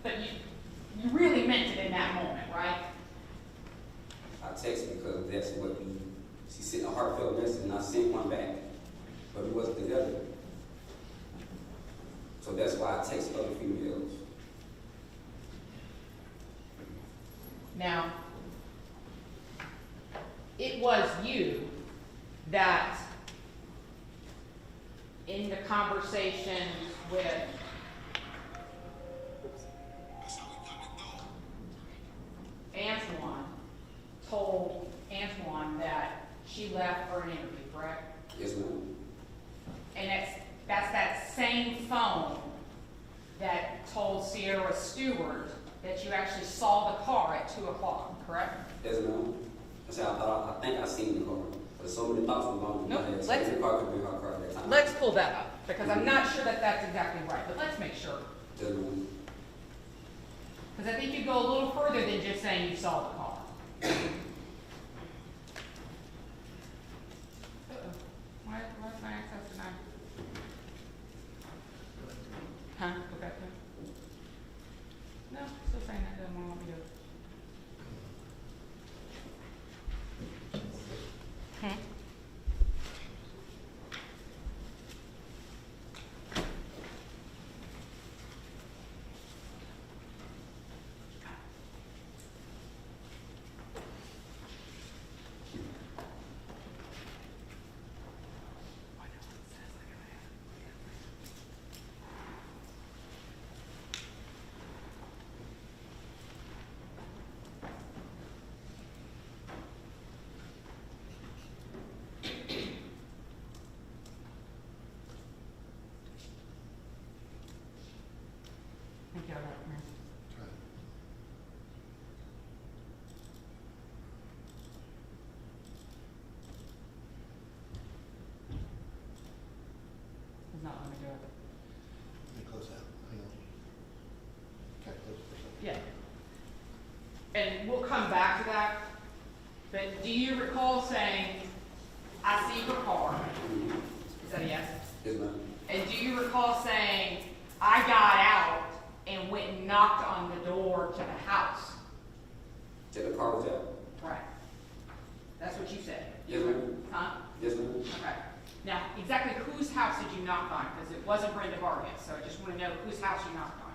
but you really meant it in that moment, right? I texted because that's what she sent a heartfelt message and I sent one back. But we wasn't together. So that's why I texted other females. Now, it was you that, in the conversation with Antoine, told Antoine that she left for an interview, correct? Yes, ma'am. And that's that same phone that told Sierra Stewart that you actually saw the car at 2 o'clock, correct? Yes, ma'am. I said I think I seen the car. But so many thoughts were going through my head. So Let's- the car could be her car at that time. Let's pull that up, because I'm not sure that that's exactly right, but let's make sure. Yes, ma'am. Because I think you go a little further than just saying you saw the car. Why's my access denied? Huh? Go back there? No, still saying that doesn't want me to. Thank you, all right, come here. He's not letting me do it. Let me close that. Hang on. Okay, close it for a second. Yeah. And we'll come back to that, but do you recall saying, I see your car? Is that a yes? Yes, ma'am. And do you recall saying, I got out and went and knocked on the door to the house? To the car was out? Right. That's what you said. Yes, ma'am. Huh? Yes, ma'am. Okay. Now, exactly whose house did you knock on? Because it wasn't Brenda Vargas, so I just want to know whose house you knocked on.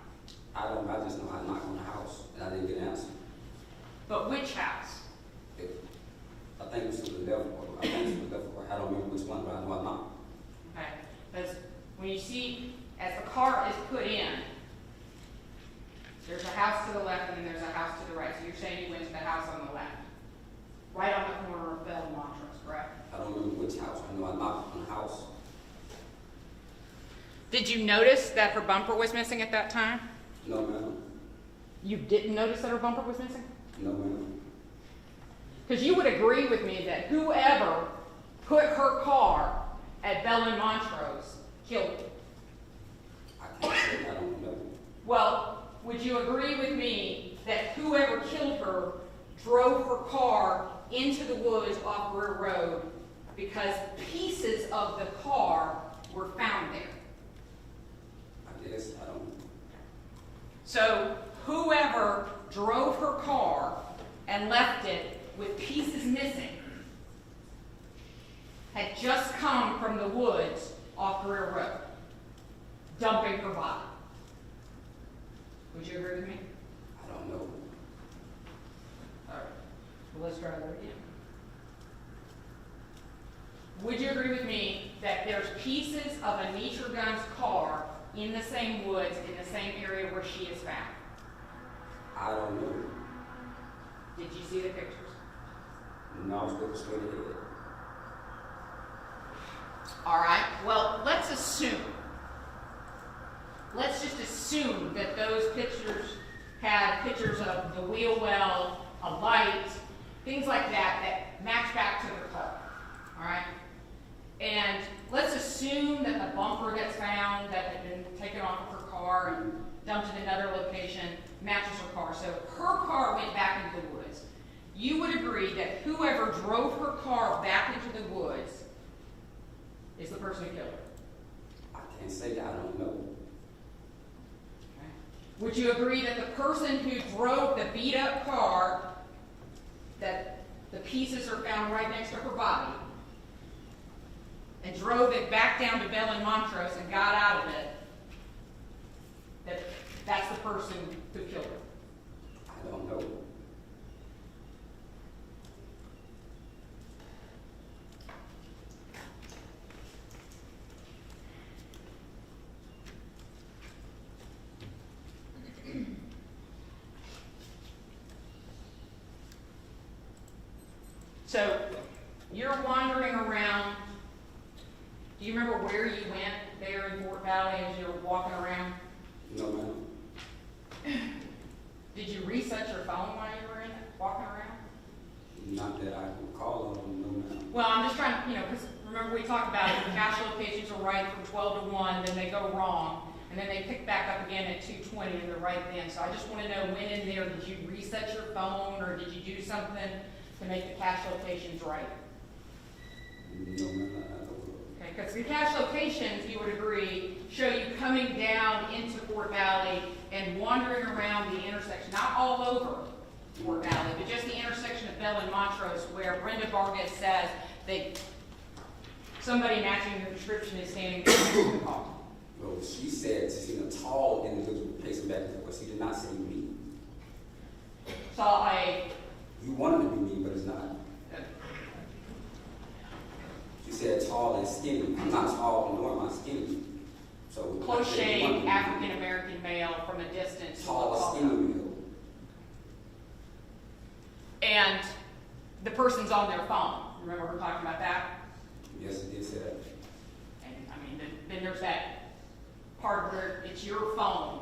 I just know I knocked on the house and I didn't get an answer. But which house? I think it was to the left, or I think it was to the left, or I don't remember which one, but I know I knocked. Okay. Because when you see, as the car is put in, there's a house to the left and then there's a house to the right. So you're saying you went to the house on the left, right on the corner of Bell and Montrose, correct? I don't remember which house. I know I knocked on the house. Did you notice that her bumper was missing at that time? No, ma'am. You didn't notice that her bumper was missing? No, ma'am. Because you would agree with me that whoever put her car at Bell and Montrose killed her. I can't say I don't know. Well, would you agree with me that whoever killed her drove her car into the woods off Greer Road because pieces of the car were found there? I guess I don't know. So whoever drove her car and left it with pieces missing had just come from the woods off Greer Road, dumping her body. Would you agree with me? I don't know. All right. Well, let's try that again. Would you agree with me that there's pieces of Anitra Gunn's car in the same woods, in the same area where she is found? I don't know. Did you see the pictures? No, I was looking straight ahead. All right. Well, let's just assume that those pictures had pictures of the wheel well, a light, things like that, that match back to the car. All right? And let's assume that the bumper that's found that had been taken off of her car and dumped in another location matches her car. So her car went back into the woods. You would agree that whoever drove her car back into the woods is the person who killed her? I can't say that I don't know. Okay. Would you agree that the person who drove the beat up car, that the pieces are found right next to her body, and drove it back down to Bell and Montrose and got out of it, that's the person who killed her? I don't know. So you're wandering around. Do you remember where you went there in Fort Valley as you were walking around? No, ma'am. Did you reset your phone while you were in it, walking around? Not that I can recall of them, no, ma'am. Well, I'm just trying to, because remember we talked about it, the cache locations are right from 12 to 1, then they go wrong, and then they pick back up again at 2:20 and they're right then. So I just want to know, when in there, did you reset your phone or did you do something to make the cache locations right? No, ma'am, I don't know. Okay, because the cache locations, you would agree, show you coming down into Fort Valley and wandering around the intersection, not all over Fort Valley, but just the intersection of Bell and Montrose, where Brenda Vargas says that somebody matching the description is standing next to the car. Well, she said she seen a tall individual pacing back and forth. She did not say me. Saw a, You wanted to be me, but it's not. She said tall and skinny. I'm not tall, nor am I skinny. So close-shaved African-American male from a distance. Tall, skinny male. And the person's on their phone. Remember her talking about that? Yes, it did say that. And I mean, then there's that part where it's your phone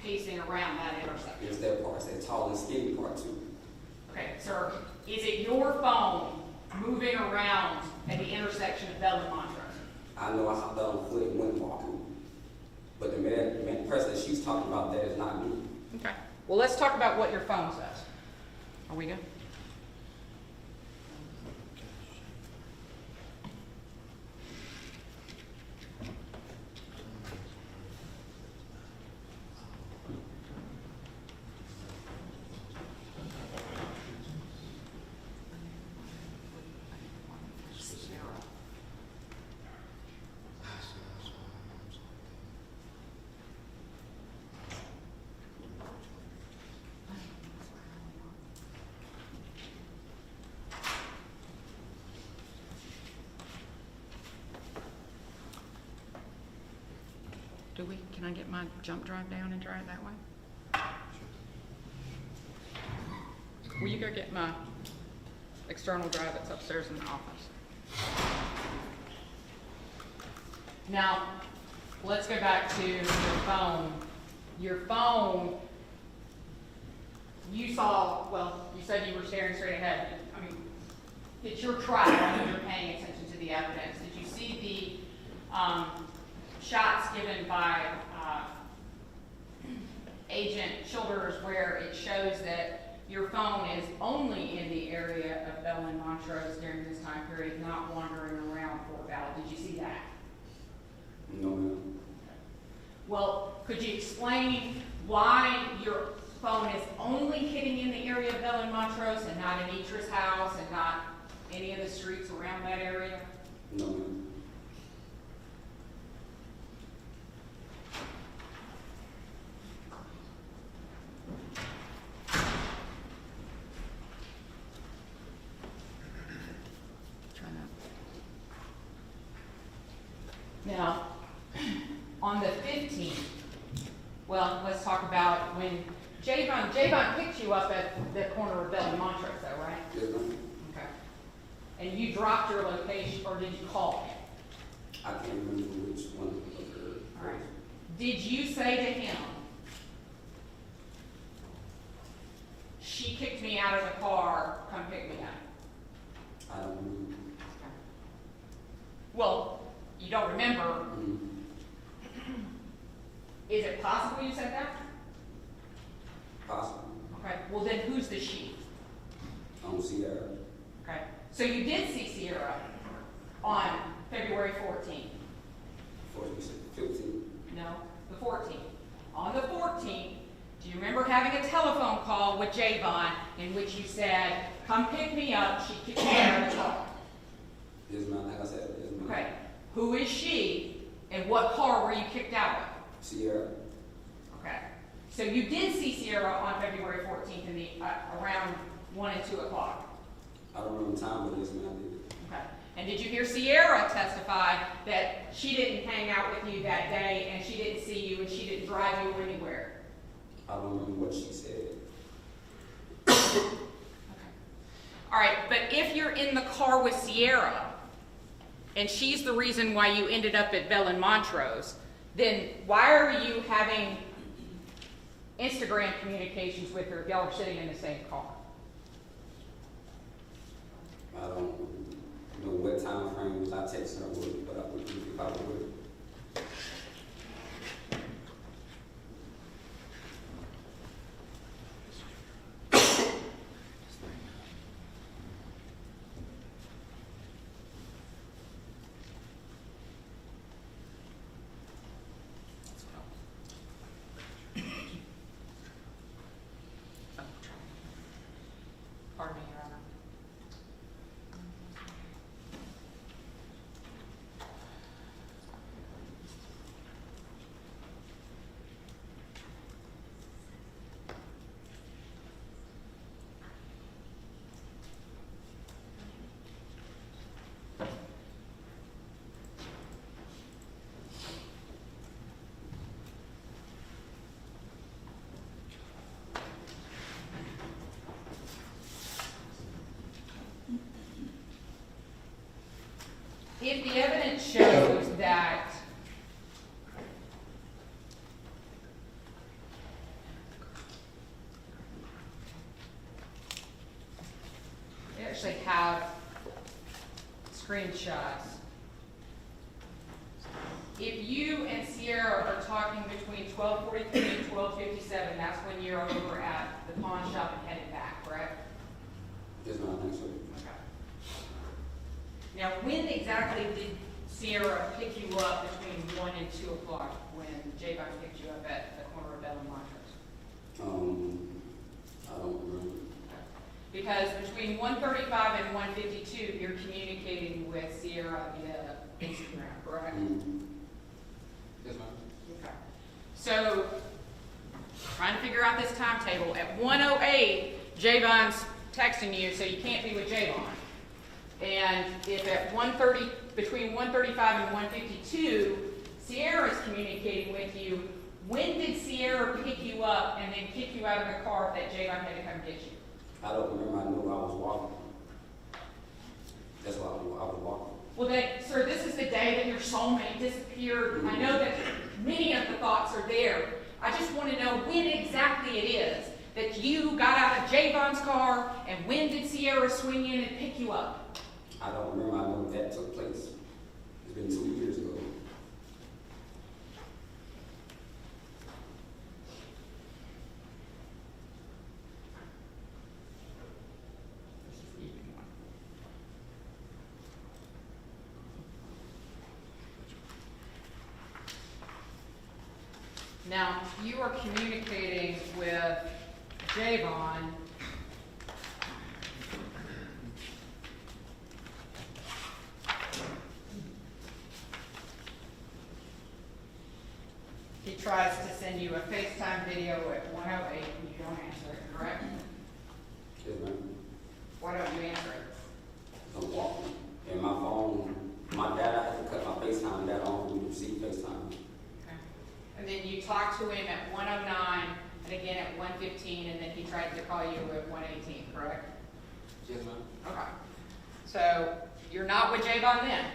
pacing around that intersection. It's that part. It's that tall and skinny part too. Okay, sir, is it your phone moving around at the intersection of Bell and Montrose? I know I hopped out on foot and went walking. But the person that she's talking about, that is not me. Okay. Well, let's talk about what your phone says. Are we good? Can I get my jump drive down and try it that way? Will you go get my external drive that's upstairs in the office? Now, let's go back to your phone. Your phone, you saw, well, you said you were staring straight ahead. I mean, it's your trial and you're paying attention to the evidence. Did you see the shots given by Agent Childers where it shows that your phone is only in the area of Bell and Montrose during this time period, not wandering around Fort Valley? Did you see that? No, ma'am. Well, could you explain why your phone is only hitting in the area of Bell and Montrose and not Anitra's house and not any of the streets around that area? No, ma'am. Now, on the 15th, well, let's talk about when Javon picked you up at the corner of Bell and Montrose, though, right? Yes, ma'am. Okay. And you dropped your location, or did you call him? I can't remember which one of her. All right. Did you say to him, she kicked me out of the car, come pick me up? I don't remember. Well, you don't remember. Mm-hmm. Is it possible you said that? Possible. Okay. Well, then who's the she? I don't see her. Okay. So you did see Sierra on February 14th? 15. No, the 14th. On the 14th, do you remember having a telephone call with Javon in which you said, come pick me up, she kicked me out of the car? Yes, ma'am. Like I said, yes, ma'am. Okay. Who is she, and what car were you kicked out of? Sierra. Okay. So you did see Sierra on February 14th in the around 1 and 2 o'clock? I don't remember the time, but yes, ma'am, I did. Okay. And did you hear Sierra testify that she didn't hang out with you that day and she didn't see you and she didn't drive you anywhere? I don't remember what she said. Okay. All right, but if you're in the car with Sierra and she's the reason why you ended up at Bell and Montrose, then why are you having Instagram communications with her if y'all are sitting in the same car? I don't know what time frame was I texting her with, but I would do if I would. Pardon me, Your Honor. If the evidence shows that we actually have screenshots. If you and Sierra are talking between 12:43 and 12:57, that's when you're over at the pawn shop and headed back, correct? Yes, ma'am, I think so. Okay. Now, when exactly did Sierra pick you up between 1 and 2 o'clock when Javon picked you up at the corner of Bell and Montrose? I don't remember. Because between 1:35 and 1:52, you're communicating with Sierra via Instagram, correct? Mm-hmm. Yes, ma'am. Okay. So, trying to figure out this timetable. At 1:08, Javon's texting you, so you can't be with Javon. And if at between 1:35 and 1:52, Sierra's communicating with you. When did Sierra pick you up and then kick you out of the car that Javon had to come get you? I don't remember. I knew I was walking. That's why I was walking. Well, sir, this is the day that your soulmate disappeared. I know that many of the thoughts are there. I just want to know when exactly it is that you got out of Javon's car, and when did Sierra swing in and pick you up? I don't remember. I know that took place. It's been 2 years ago. Now, you are communicating with Javon. He tries to send you a FaceTime video at 1:08 and you don't answer it, correct? Yes, ma'am. Why don't you answer it? I'm walking. And my phone, my dad, I had to cut my FaceTime data off when we received FaceTime. Okay. And then you talked to him at 1:09 and again at 1:15, and then he tried to call you at 1:18, correct? Yes, ma'am. Okay. So you're not with Javon then?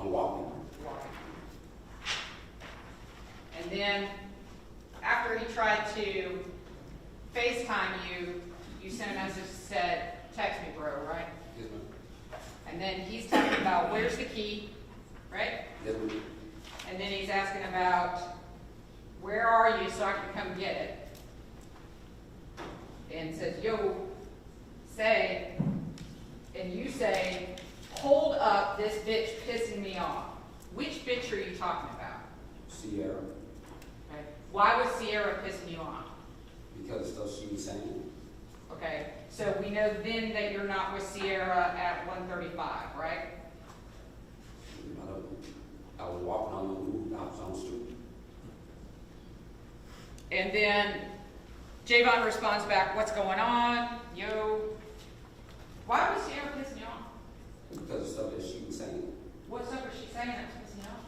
I'm walking. Walking. And then after he tried to FaceTime you, you sent a message that said, text me, bro, right? Yes, ma'am. And then he's talking about where's the key, right? Yes, ma'am. And then he's asking about where are you so I can come get it. And says, yo, say, and you say, hold up, this bitch pissing me off. Which bitch are you talking about? Sierra. Okay. Why was Sierra pissing you off? Because of stuff she was saying. Okay, so we know then that you're not with Sierra at 1:35, right? I don't know. I was walking on the move. I was on the street. And then Javon responds back, what's going on? Yo. Why was Sierra pissing you off? Because of stuff that she was saying. What stuff was she saying that was pissing you off?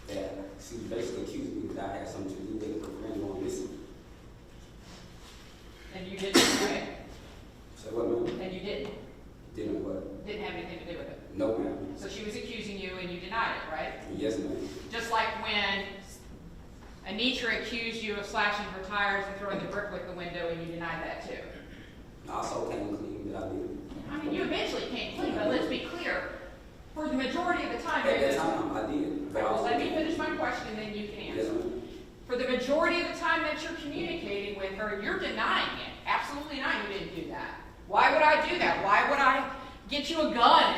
That she basically accused me that I had something to do with it. Her friend going missing. And you didn't, right? So what, ma'am? And you didn't. Didn't what? Didn't have anything to do with it. No, ma'am. So she was accusing you and you denied it, right? Yes, ma'am. Just like when Anitra accused you of slashing her tires and throwing the brick with the window and you denied that too. I also came clean that I did. I mean, you eventually came clean, but let's be clear. For the majority of the time, At that time, I did. But I well, was let me finish my question and then you can Yes, answer. ma'am. For the majority of the time that you're communicating with her, you're denying it. Absolutely not, you didn't do that. Why would I do that? Why would I get you a gun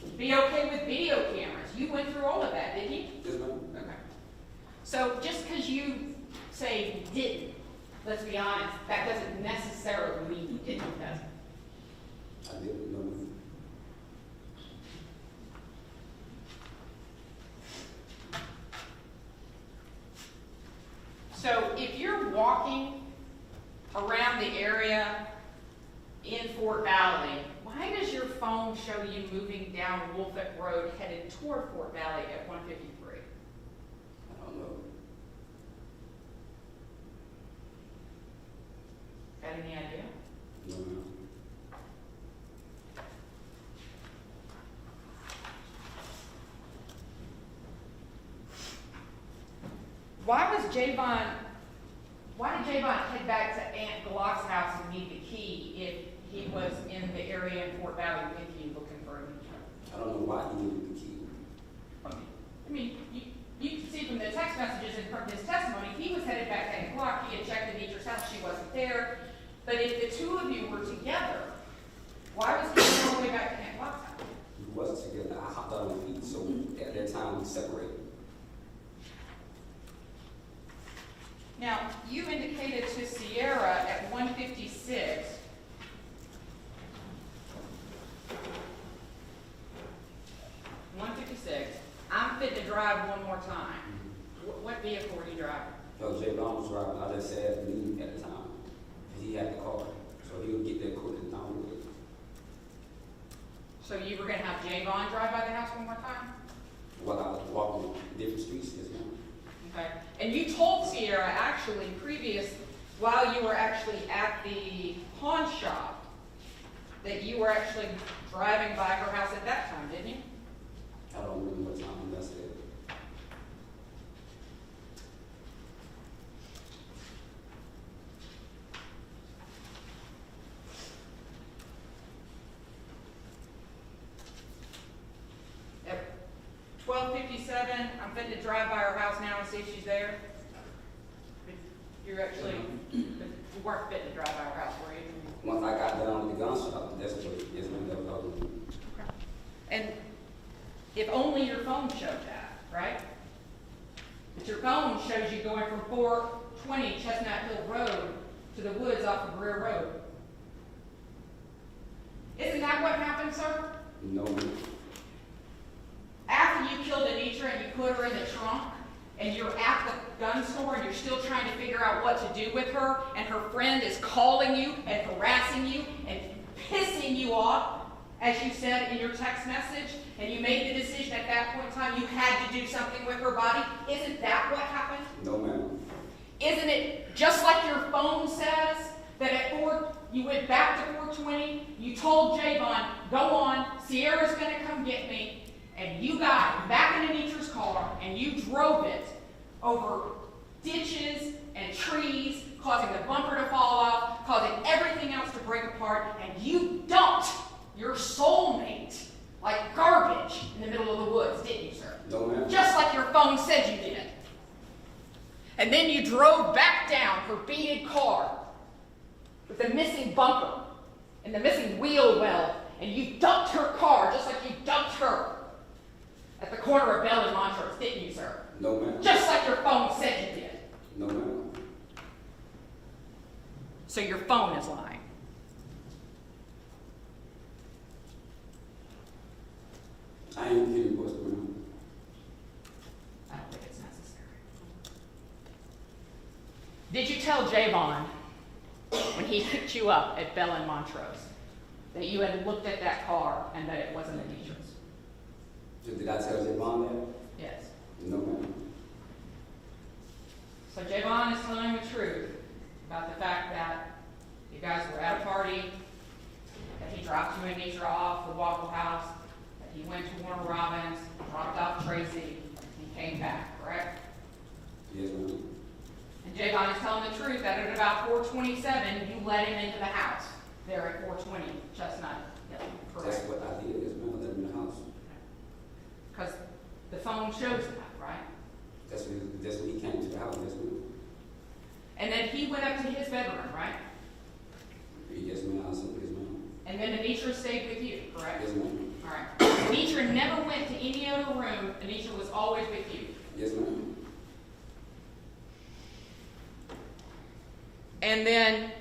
and be okay with video cameras? You went through all of that, didn't you? Yes, ma'am. Okay. So just because you say you didn't, let's be honest, that doesn't necessarily mean you didn't, does it? I didn't know. So if you're walking around the area in Fort Valley, why does your phone show you moving down Wolfett Road headed toward Fort Valley at 153? I don't know. Got any idea? No, ma'am. Why did Javon head back to Aunt Glock's house and need the key if he was in the area in Fort Valley with you looking for him? I don't know why he needed the key. I mean, you can see from the text messages and from his testimony, he was headed back to Aunt Glock. He had checked Anitra's house. She wasn't there. But if the two of you were together, why was he going all the way back to Aunt Glock's house? We wasn't together. I hopped out on my feet, so at that time we separated. Now, you indicated to Sierra at 156 I'm fit to drive one more time. What vehicle were you driving? No, Javon was driving. I just said me at the time. He had the car, so he would get there quicker than I would. So you were going to have Javon drive by the house one more time? While I was walking different streets, yes, ma'am. Okay. And you told Sierra actually while you were actually at the pawn shop, that you were actually driving by her house at that time, didn't you? I don't remember what time that's it. At 12:57, I'm fitting to drive by her house now and see if she's there. You're actually, you weren't fitting to drive by her house, were you? Once I got down with the gun shop, that's what it is when that was all. Okay. And if only your phone showed that, right? But your phone shows you going from 420 Chestnut Hill Road to the woods off of Greer Road. Isn't that what happened, sir? No, ma'am. After you killed Anitra and you put her in the trunk, and you're at the gun store and you're still trying to figure out what to do with her, and her friend is calling you and harassing you and pissing you off, as you said in your text message, and you made the decision at that point in time you had to do something with her body, isn't that what happened? No, ma'am. Isn't it just like your phone says, that at 4, you went back to 420, you told Javon, go on, Sierra's gonna come get me, and you got back in Anitra's car and you drove it over ditches and trees, causing the bumper to fall off, causing everything else to break apart, and you dumped your soulmate like garbage in the middle of the woods, didn't you, sir? No, ma'am. Just like your phone said you did. And then you drove back down her beaded car with the missing bumper and the missing wheel well, and you dumped her car just like you dumped her at the corner of Bell and Montrose, didn't you, sir? No, ma'am. Just like your phone said you did. No, ma'am. So your phone is lying. I ain't kidding, boys, ma'am. I don't think it's necessary. Did you tell Javon, when he picked you up at Bell and Montrose, that you had looked at that car and that it wasn't Anitra's? Did I tell Javon that? Yes. No, ma'am. So Javon is telling the truth about the fact that you guys were at a party, that he dropped you and Anitra off the Waffle House, that he went to Warner Robins, dropped off Tracy, and came back, correct? Yes, ma'am. And Javon is telling the truth that at about 4:27, you let him into the house there at 420 Chestnut Hill, That's correct? what I did, yes, ma'am. I let him in the house. Because the phone shows that, right? That's when he came to the house, yes, ma'am. And then he went up to his bedroom, right? Yes, ma'am. I said, yes, ma'am. And then Anitra stayed with you, correct? Yes, ma'am. All right. Anitra never went to any other room. Anitra was always with you. Yes, ma'am. And then,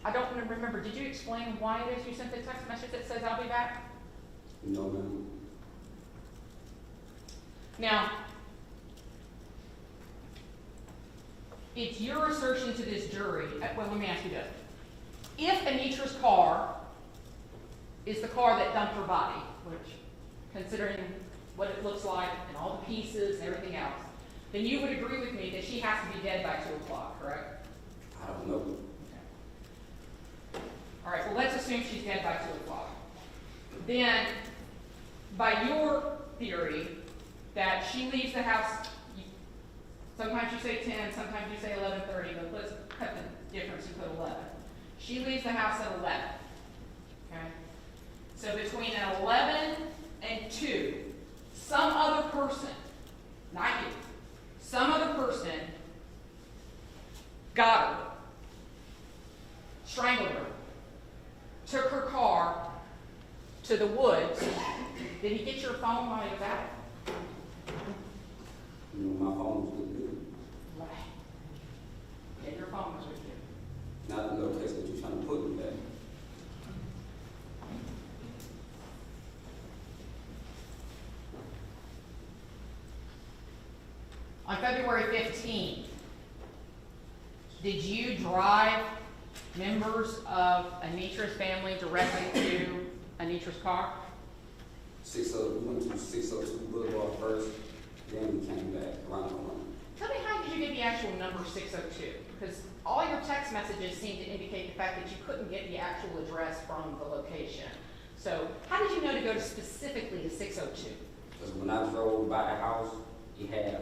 I don't remember, did you explain why it is you sent the text message that says, I'll be back? No, ma'am. Now, it's your assertion to this jury, well, let me ask you this. If Anitra's car is the car that dumped her body, which, considering what it looks like and all the pieces and everything else, then you would agree with me that she has to be dead by 2 o'clock, correct? I don't know. Okay. All right, well, let's assume she's dead by 2 o'clock. Then, by your theory, that she leaves the house, sometimes you say 10, sometimes you say 11:30, but let's cut the difference and put 11. She leaves the house at 11, okay? So between 11 and 2, some other person, not you, some other person got her, strangled her, took her car to the woods. Did he get your phone while he was out? You know, my phone was with me. Right. Yeah, your phone was with you. Not the little place that you're trying to put me back. On February 15th, did you drive members of Anitra's family directly to Anitra's car? We went to 602 Boulevard first, Then we came back around the corner. Tell me, how did you get the actual number 602? Because all your text messages seem to indicate the fact that you couldn't get the actual address from the location. So how did you know to go to specifically to 602? Because when I drove by the house, it had a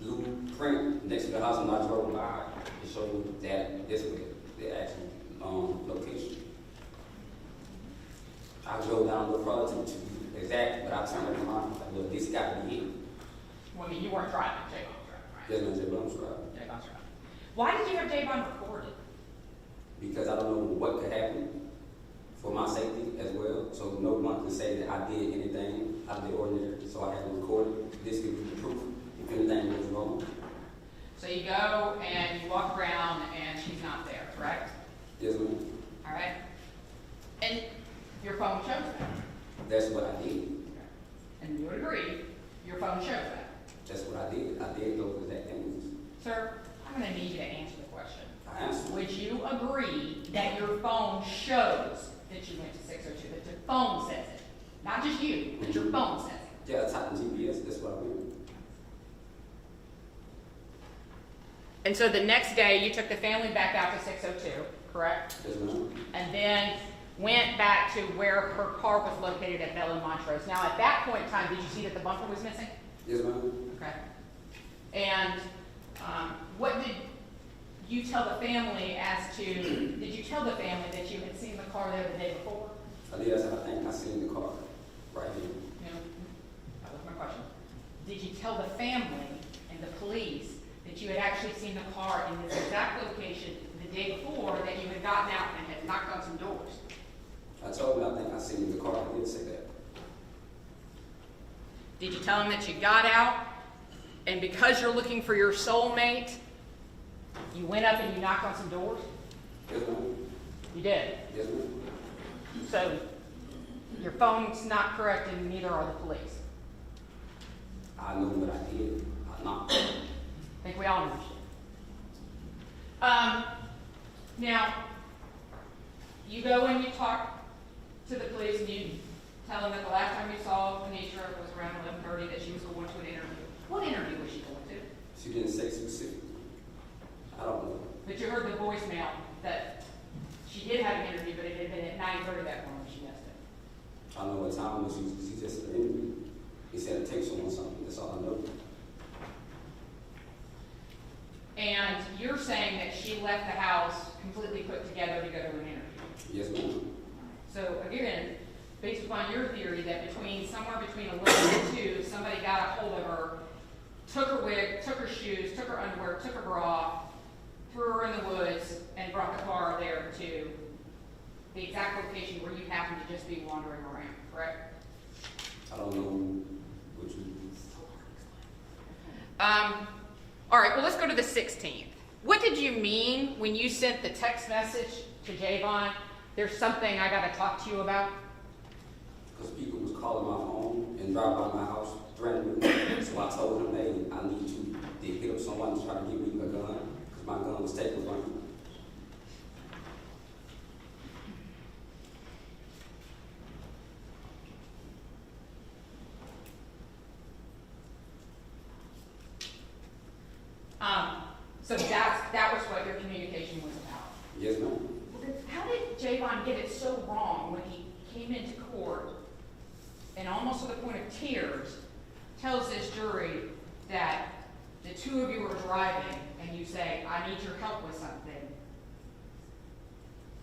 blueprint next to the house. When I drove by, it showed that this was the actual location. I drove down the road to be exact, but I turned around like, look, this got to be it. Well, I mean, you weren't driving, Javon was driving, right? Yes, no, Javon's driving. Javon's driving. Why did you have Javon recorded? Because I don't know what could happen for my safety as well. So no one can say that I did anything out of the ordinary. So I have to record it. This could be the proof if anything goes wrong. So you go and you walk around and she's not there, correct? Yes, ma'am. All right. And your phone shows that. That's what I did. And you would agree, your phone shows that. That's what I did. I did those exact things. Sir, I'm going to need you to answer the question. I answered. Would you agree that your phone shows that you went to 602, that your phone says it? Not just you, but your phone says it. Yeah, I typed in GPS. That's what I did. And so the next day, you took the family back out to 602, correct? Yes, ma'am. And then went back to where her car was located at Bell and Montrose. Now, at that point in time, did you see that the bumper was missing? Yes, ma'am. Okay. And what did you tell the family as to, did you tell the family that you had seen the car there the day before? I did. I said, I think I seen the car right here. No, that was my question. Did you tell the family and the police that you had actually seen the car in this exact location the day before, that you had gotten out and had knocked on some doors? I told him I think I seen the car. I did say that. Did you tell them that you got out, and because you're looking for your soulmate, you went up and you knocked on some doors? Yes, ma'am. You did. Yes, ma'am. So your phone's not correct, and neither are the police. I know what I did. I knocked. I think we all understand. Now, you go and you talk to the police and you tell them that the last time you saw Anitra was around 11:30, that she was going to an interview. What interview was she going to? She didn't say specifically. I don't know. But you heard the voicemail that she did have an interview, but it had been at 9:30 that morning. She missed it. I don't know what time it was. She just said interview. He said take someone something. That's all I know. And you're saying that she left the house completely put together to go to an interview. Yes, ma'am. So again, based upon your theory that somewhere between 11 and 2, somebody got a hold of her, took her wig, took her shoes, took her underwear, took her bra, threw her in the woods, and brought the car there to the exact location where you happened to just be wandering around, correct? I don't know what you. All right, well, let's go to the 16th. What did you mean when you sent the text message to Javon, there's something I got to talk to you about? Because people was calling my phone and drive by my house threatening me. So I told them, hey, I need you to hit up someone to try to give me a gun, because my gun was taken from me. So that was what your communication was about. Yes, ma'am. Well, then how did Javon get it so wrong when he came into court and almost to the point of tears tells this jury that the two of you are driving and you say, I need your help with something,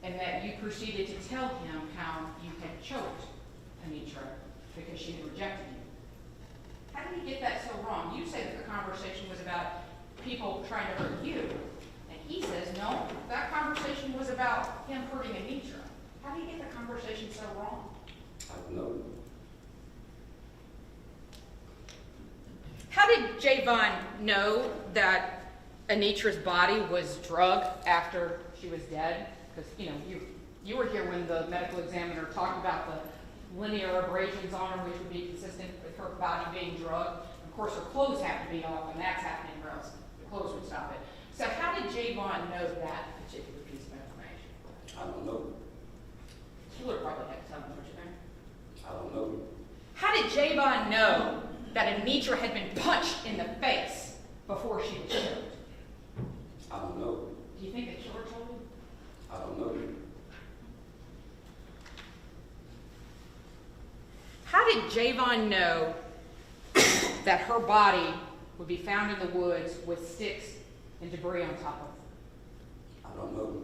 and that you proceeded to tell him how you had choked Anitra because she had rejected you? How did he get that so wrong? You say that the conversation was about people trying to hurt you, and he says, no, that conversation was about him hurting Anitra. How do you get the conversation so wrong? I don't know. How did Javon know that Anitra's body was drugged after she was dead? Because, you were here when the medical examiner talked about the linear abrasions on her, which would be consistent with her body being drugged. Of course, her clothes have to be off, and that's happening, or else the clothes would stop it. So how did Javon know that particular piece of information? I don't know. You would probably have to tell him, don't you think? I don't know. How did Javon know that Anitra had been punched in the face before she was killed? I don't know. Do you think the killer told you? I don't know. How did Javon know that her body would be found in the woods with sticks and debris on top of it? I don't know.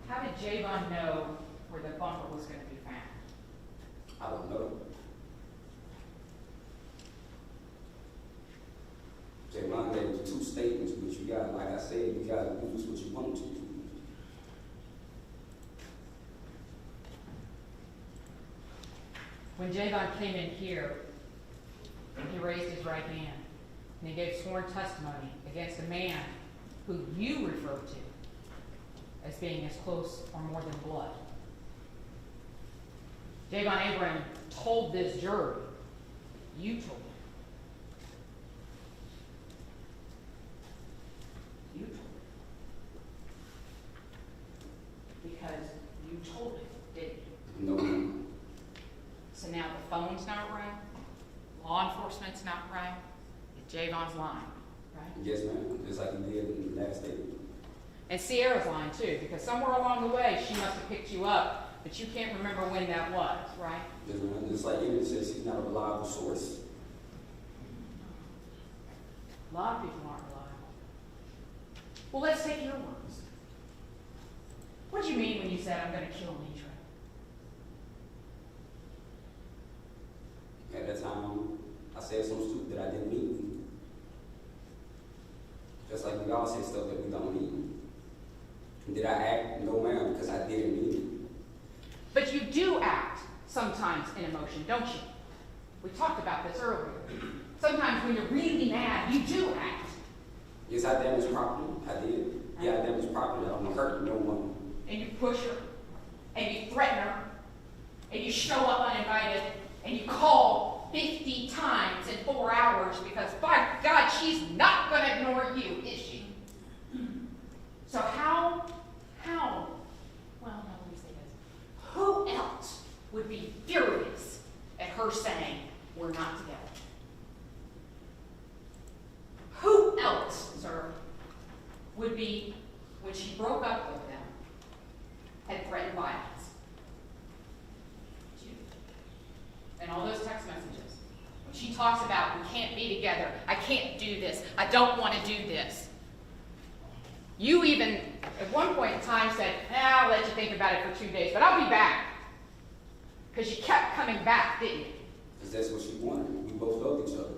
How did Javon know where the bumper was going to be found? I don't know. Javon gave you 2 statements, but you got, like I said, you got to use what you want to. When Javon came in here, he raised his right hand and he gave sworn testimony against a man who you referred to as being as close or more than blood. Javon Abraham told this jury, you told him. You told him. Because you told him, didn't you? No. So now the phone's not right, law enforcement's not right, Javon's lying, right? Yes, ma'am. Just like you did in the last statement. And Sierra's lying too, because somewhere along the way she must have picked you up, but you can't remember when that was, right? Yes, ma'am. Just like Emmett says, she's not a reliable source. A lot of people aren't reliable. Well, let's take your words. What do you mean when you said, I'm going to kill Anitra? At that time, I said something stupid that I didn't mean. Just like we all say stuff that we don't mean. Did I act? No, ma'am, because I didn't mean it. But you do act sometimes in emotion, don't you? We talked about this earlier. Sometimes when you're really mad, you do act. Yes, I damaged property. I did. Yeah, I damaged property. I don't hurt no one. And you push her, and you threaten her, and you show up uninvited, and you call 50 times in 4 hours because, by God, she's not going to ignore you, is she? So how, well, no, let me say this. Who else would be furious at her saying, we're not together? Who else, sir, would be, when she broke up with them, had threatened violence? You. And all those text messages. When she talks about, we can't be together, I can't do this, I don't want to do this. You even, at one point in time, said, I'll let you think about it for 2 days, but I'll be back. Because you kept coming back, didn't you? Because that's what she wanted. We both loved each other.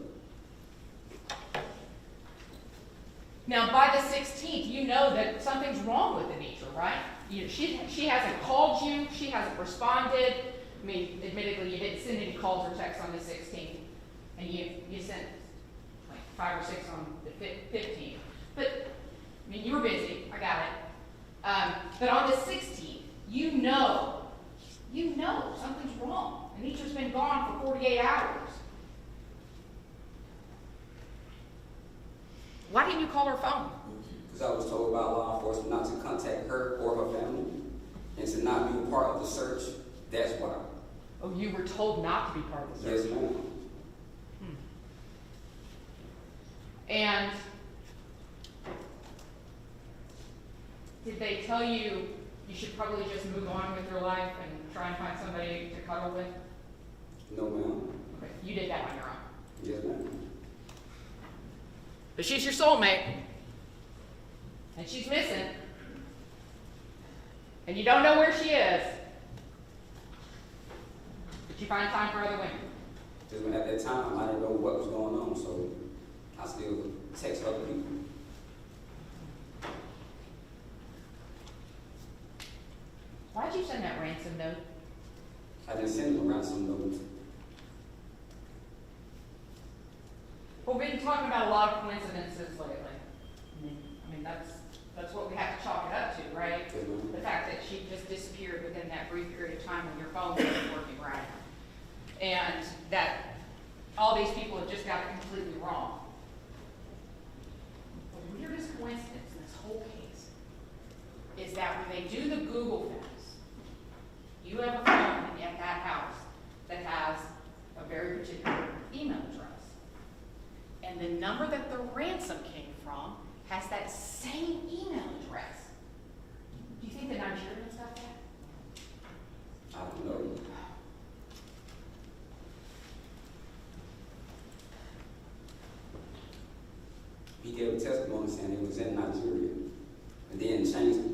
Now, by the 16th, you know that something's wrong with Anitra, right? She hasn't called you. She hasn't responded. I mean, admittedly, you didn't send any calls or texts on the 16th. And you sent like 5 or 6 on the 15th. But, I mean, you were busy. I got it. But on the 16th, you know something's wrong. Anitra's been gone for 48 hours. Why didn't you call her phone? Because I was told by law enforcement not to contact her or her family and to not be a part of the search. That's why. Oh, you were told not to be part of the search? Yes, ma'am. And did they tell you you should probably just move on with your life and try and find somebody to cuddle with? No, ma'am. Okay, you did that on your own. Yes, ma'am. But she's your soulmate, and she's missing, and you don't know where she is, but you find time for other women. Just at that time, I didn't know what was going on, so I still text other people. Why'd you send that ransom note? I didn't send them a ransom note. Well, we've been talking about a lot of coincidences lately. I mean, that's what we have to chalk it up to, right? Yes, ma'am. The fact that she just disappeared within that brief period of time when your phone wasn't working right. And that all these people have just got it completely wrong. The weirdest coincidence in this whole case is that when they do the Google fence, you have a phone at that house that has a very particular email the number that the ransom came from has that same email address. Do you think the Nigerians got that? I don't know. He gave a testimony saying it was in Nigeria, and then changed it.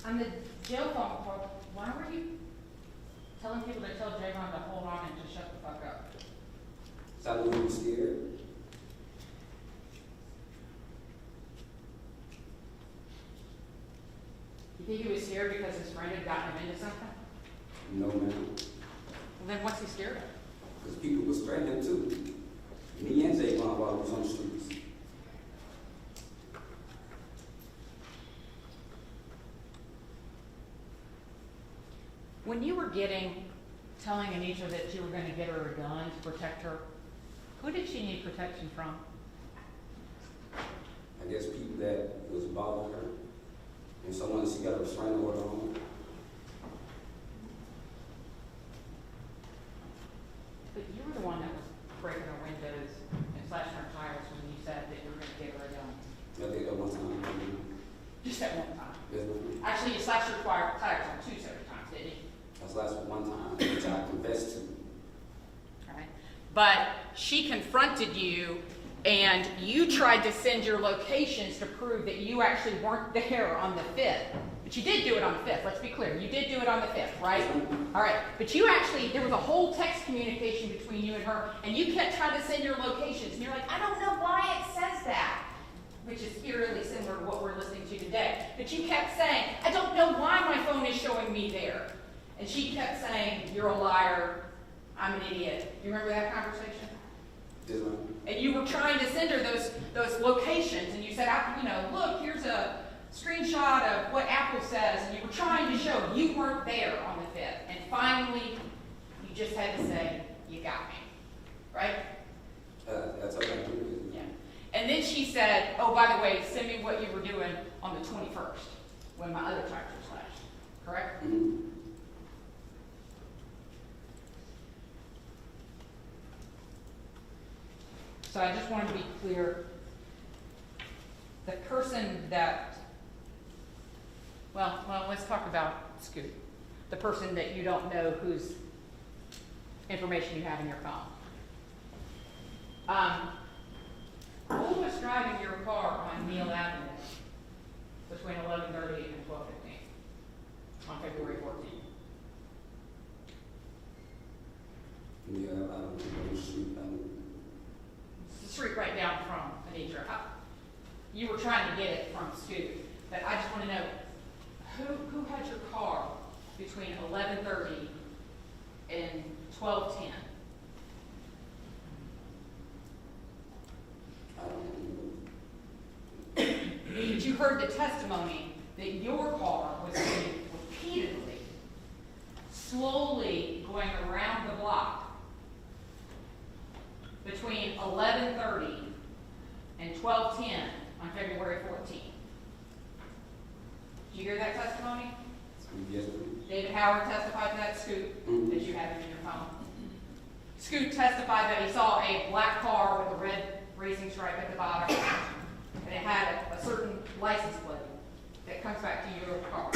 On the jail phone call, why were you telling people to tell Javon to hold on and just shut the fuck up? So I knew he was scared. You think he was scared because his friend had gotten him into something? No, man. Well, then what's he scared of? Because people was threatening him too. Me and Javon while we was on the streets. When you were telling Anitra that you were going to get her a gun to protect her, who did she need protection from? I guess people that was bothering her, and someone she got a restraining order on. But you were the one that was breaking her windows and slashing her tires when you said that you were going to get her a gun. I did that one time. Just that one time. Yes, ma'am. Actually, you slashed her tires on 2 separate times, didn't you? I was last one time, which I confessed to. All right. But she confronted you, and you tried to send your locations to prove that you actually weren't there on the 5th. But you did do it on the 5th, let's be clear. You did do it on the 5th, right? All right. But you actually, there was a whole text communication between you and her, and you kept trying to send your locations. And you're like, I don't know why it says that, which is eerily similar to what we're listening to today. But you kept saying, I don't know why my phone is showing me there. And she kept saying, you're a liar, I'm an idiot. You remember that conversation? Yes, ma'am. And you were trying to send her those locations, and you said, look, here's a screenshot of what Apple says, and you were trying to show you weren't there on the 5th. And finally, you just had to say, you got me, right? That's okay. Yeah. And then she said, oh, by the way, send me what you were doing on the 21st, when my other tires were slashed, correct? Mm-hmm. So I just wanted to be clear, the person that, well, let's talk about Scoot. The person that you don't know whose information you have in your phone. Who was driving your car on Neal Avenue between 11:30 and 12:15 on February 14th? Yeah, I don't know. It's the street right down from Anitra. You were trying to get it from Scoot, but I just want to know, who had your car between 11:30 and 12:10? I don't know. But you heard the testimony that your car was repeatedly, slowly going around the block between 11:30 and 12:10 on February 14th. Did you hear that testimony? Yes, ma'am. David Howard testified to that, Scoot, that you have in your phone. Scoot testified that he saw a black car with a red racing stripe at the bottom, and it had a certain license plate that comes back to your car.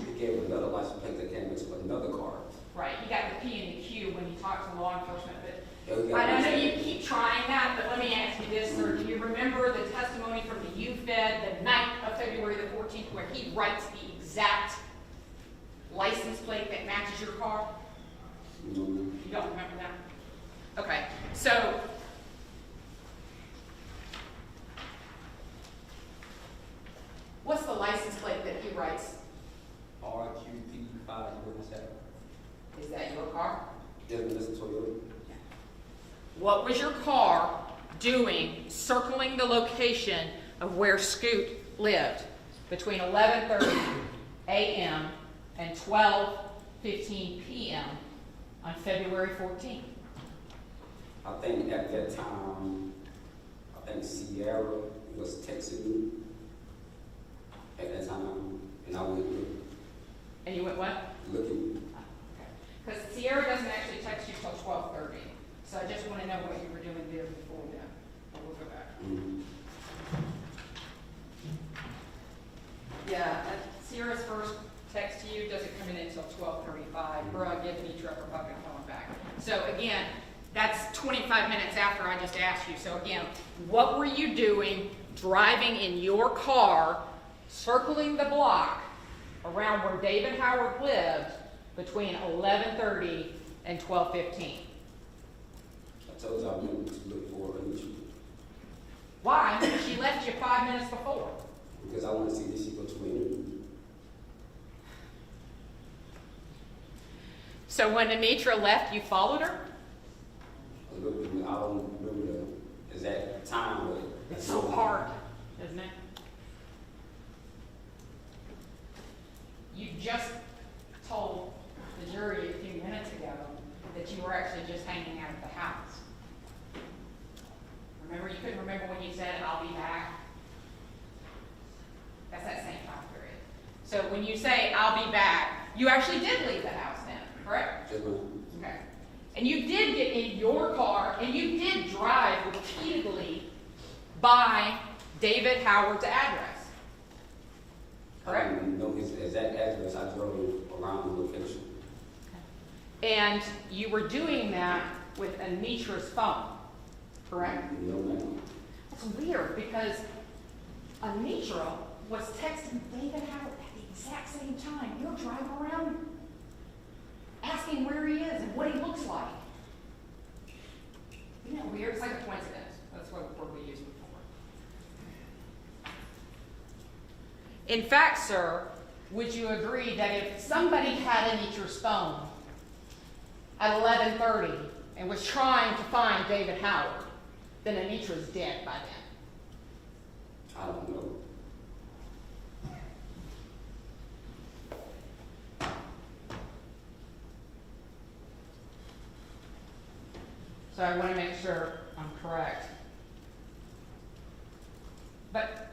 He gave another license plate that came into another car. Right, you got the P and the Q when you talk to law enforcement, but Yeah, I know you keep trying that, but let me ask you this, sir. Do you remember the testimony from the UFED the night of February the 14th where he writes the exact license plate that matches your car? No, ma'am. You don't remember that? Okay, so what's the license plate that he writes? RQP507. Is that your car? Yes, ma'am. That's a Toyota. What was your car doing circling the location of where Scoot lived between 11:30 a.m. and 12:15 p.m. on February 14th? I think at that time, I think Sierra was texting me at that time, and I went looking. And you went what? Looking. Because Sierra doesn't actually text you till 12:30. So I just want to know what you were doing there before then. But we'll go back. Mm-hmm. Yeah, Sierra's first text to you doesn't come in until 12:35. Bruh, give Anitra her fucking phone back. So again, that's 25 minutes after I just asked you. So again, what were you doing driving in your car, circling the block around where David Howard lived between 11:30 and 12:15? I told you I went to look for Anitra Why? She left you 5 minutes before. because I want to see this she go to an interview. So when Anitra left, you followed her? I don't remember the exact time, but It's so hard, isn't it? You just told the jury a few minutes ago that you were actually just hanging out at the house. Remember, you couldn't remember when you said, "I'll be back"? That's that same time period. So when you say, "I'll be back," you actually did leave the house then, correct? just went. Okay. And you did get in your car, and you did drive repeatedly by David Howard's address. I Correct? didn't know his exact address. I drove around the location. And you were doing that with Anitra's phone, correct? No, ma'am. That's weird, because Anitra was texting David Howard at the exact same time. You're driving around asking where he is and what he looks like. Isn't that weird? It's like a coincidence. That's what word we used before. In fact, sir, would you agree that if somebody had Anitra's phone at 11:30 and was trying to find David Howard, then Anitra's dead by then? I don't know. So I want to make sure I'm correct. But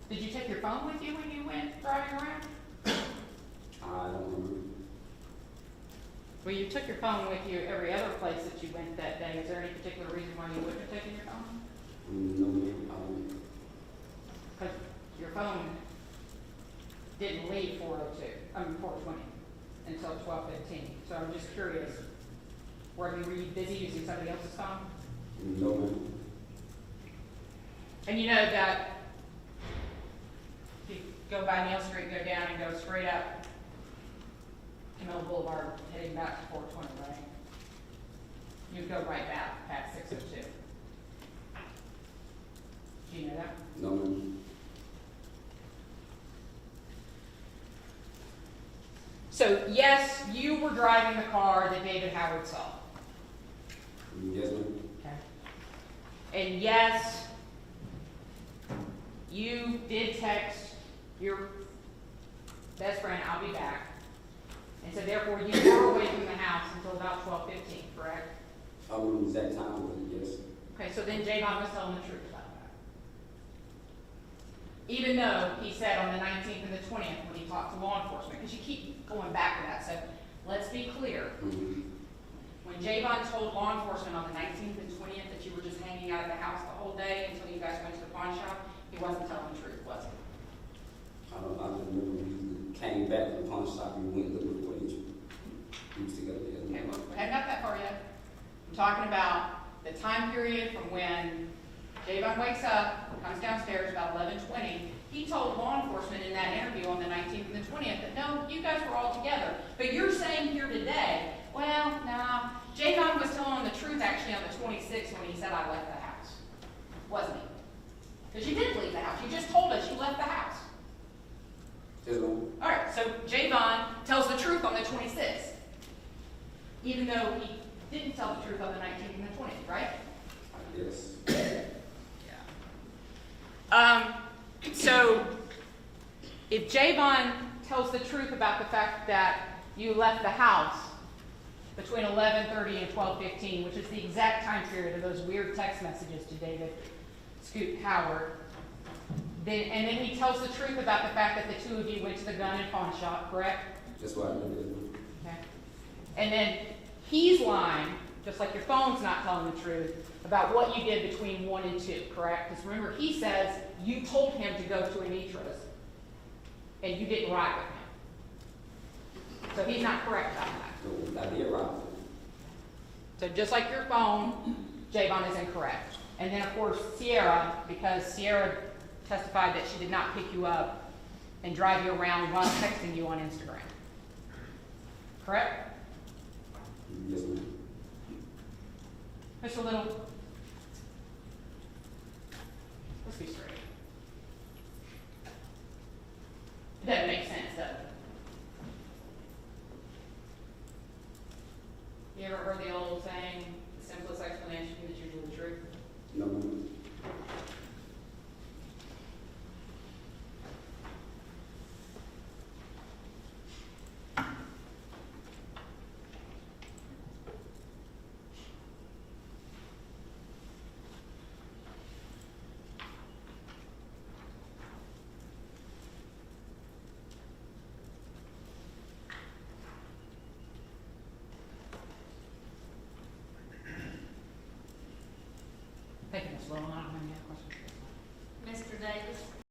did you take your phone with you when you went driving around? I don't remember. Well, you took your phone with you every other place that you went that day. Is there any particular reason why you wouldn't have taken your phone? No, ma'am. I don't. Because your phone didn't leave 420 until 12:15. So I'm just curious. Were you busy using somebody else's phone? No, ma'am. And you know that if you go by Neal Street, go down and go straight up Camille Boulevard, heading back to 420, right? You'd go right back past 602. Do you know that? No, ma'am. So yes, you were driving the car that David Howard saw. Yes, ma'am. Okay. And yes, you did text your best friend, "I'll be back." And so therefore you were away from the house until about 12:15, correct? I don't remember the exact time, but yes. Okay, so then Javon was telling the truth about that. Even though he said on the 19th and the 20th when he talked to law enforcement, because you keep going back to that, so let's be clear. Mm-hmm. When Javon told law enforcement on the 19th and 20th that you were just hanging out of the house the whole day until you guys went to the pawn shop, he wasn't telling the truth, was he? I just remember we came back from the pawn shop and we went looking for each. We was together. Okay, well, we haven't got that far yet. I'm talking about the time period from when Javon wakes up, comes downstairs about 11:20. He told law enforcement in that interview on the 19th and the 20th that no, you guys were all together. But you're saying here today, well, no, Javon was telling the truth actually on the 26th when he said I left the house, wasn't he? Because you did leave the house. You just told us you left the house. Yes, ma'am. All right, so Javon tells the truth on the 26th, even though he didn't tell the truth on the 19th and the 20th, right? Yes. So if Javon tells the truth about the fact that you left the house, between 11:30 and 12:15, which is the exact time period of those weird text messages to David Scoot Howard. And then he tells the truth about the fact that the two of you went to the gun and pawn shop, correct? That's what I did. Okay. And then he's lying, just like your phone's not telling the truth, about what you did between 1 and 2, correct? Because remember, he says you told him to go to Anitra's, and you didn't ride with him. So he's not correct about that. No, I did ride. So just like your phone, Javon is incorrect. And then of course Sierra, because Sierra testified that she did not pick you up and drive you around while texting you on Instagram. Correct? Yes, ma'am. Mr. Little, let's be straight. It doesn't make sense, does it? You ever heard the old saying, the simplest explanation is usually the truth? No, ma'am. Thank you, Ms. Little. I don't have any other questions. Mr. Davis?